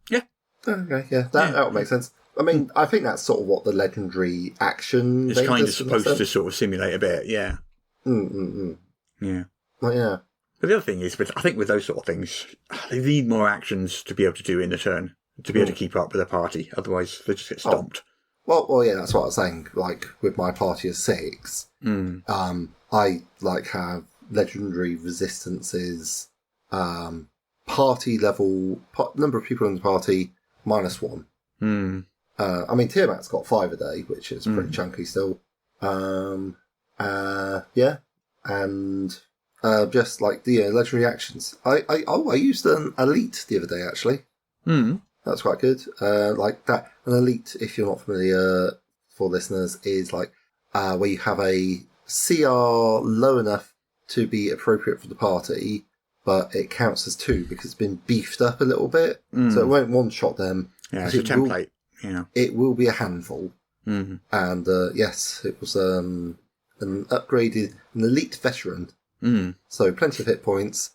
Yeah. Okay, yeah. That would make sense. I mean, I think that's sort of what the legendary action... It's kind of supposed to sort of simulate a bit, yeah. Yeah. Well, yeah. But the other thing is, I think with those sort of things, they need more actions to be able to do in a turn, to be able to keep up with a party. Otherwise, they just get stomped. Well, yeah, that's what I was saying. Like, with my party of 6, I, have legendary resistances, party level, number of people in the party, -1. I mean, Tiamat's got 5 a day, which is pretty chunky still. Yeah, and just like the legendary actions. I used an elite the other day actually. That's quite good. Like that, an elite, if you're not familiar, for listeners, is like where you have a CR low enough to be appropriate for the party, but it counts as 2 because it's been beefed up a little bit, so it won't one-shot them. Yeah, it's a template. It will be a handful. And yes, it was an elite veteran. So plenty of hit points.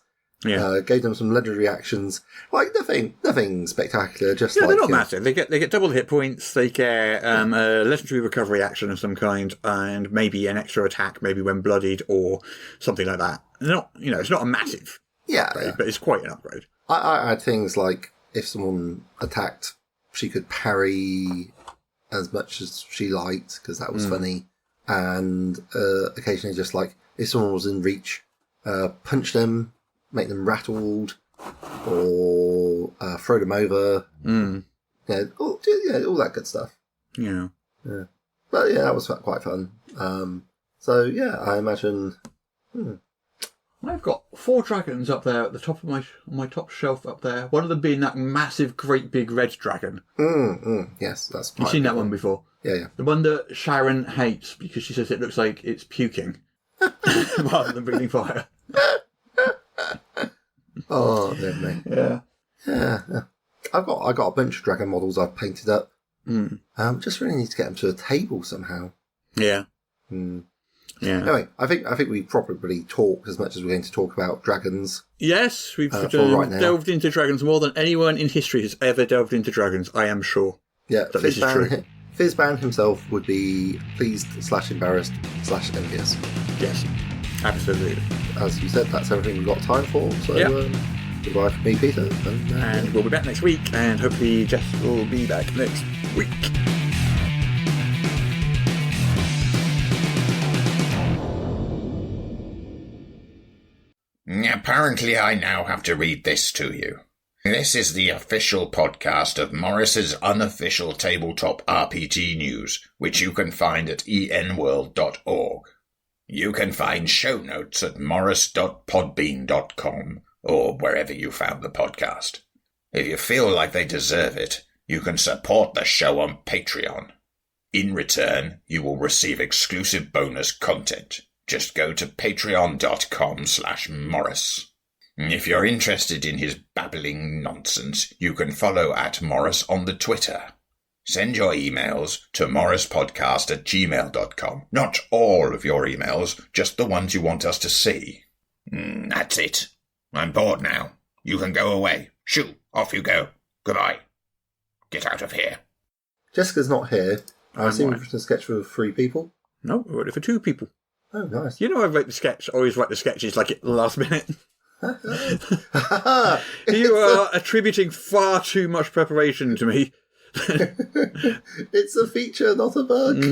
Yeah. Gave them some legendary actions. Like nothing spectacular. Just they're not massive. They get double the hit points. They get a legendary recovery action of some kind, and maybe an extra attack, maybe when bloodied or something like that. They're not, it's not a massive upgrade, but it's quite an upgrade. I had things like if someone attacked, she could parry as much as she liked because that was funny, and occasionally just like if someone was in reach, punch them, make them rattled, or throw them over. All that good stuff. Yeah. But yeah, that was quite fun. So yeah, I imagine. I've got 4 dragons up there at the top of my top shelf up there. One of them being that massive, great big red dragon. Yes, that's. You've seen that one before. Yeah. The one that Sharon hates because she says it looks like it's puking rather than breathing fire. Oh, dear me. Yeah. I've got a bunch of dragon models I've painted up. Just really need to get them to a table somehow. Yeah. Yeah. Anyway, I think we probably talked as much as we're going to talk about dragons. Yes, we've delved into dragons more than anyone in history has ever delved into dragons, I am sure. Yeah, that this is true. Fizzban himself would be pleased/embarrassed/envious. Yes, absolutely. As you said, that's everything we've got time for. So goodbye from me, Peter. And we'll be back next week, and hopefully Jess will be back next week. Apparently I now have to read this to you. This is the official podcast of Morris's unofficial tabletop RPG news, which you can find at enworld.org. You can find show notes at morris.podbean.com or wherever you found the podcast. If you feel like they deserve it, you can support the show on Patreon. In return, you will receive exclusive bonus content. Just go to patreon.com/Morris. If you're interested in his babbling nonsense, you can follow at Morris on the Twitter. Send your emails to morrispodcast@gmail.com. Not all of your emails, just the ones you want us to see. That's it. I'm bored now. You can go away. Shoo, off you go. Goodbye. Get out of here. Jessica's not here. I assume you've written a sketch for 3 people? No, I wrote it for 2 people. Oh, nice. You know I write the sketch. I always write the sketches like at the last minute. You are attributing far too much preparation to me. It's a feature, not a bug.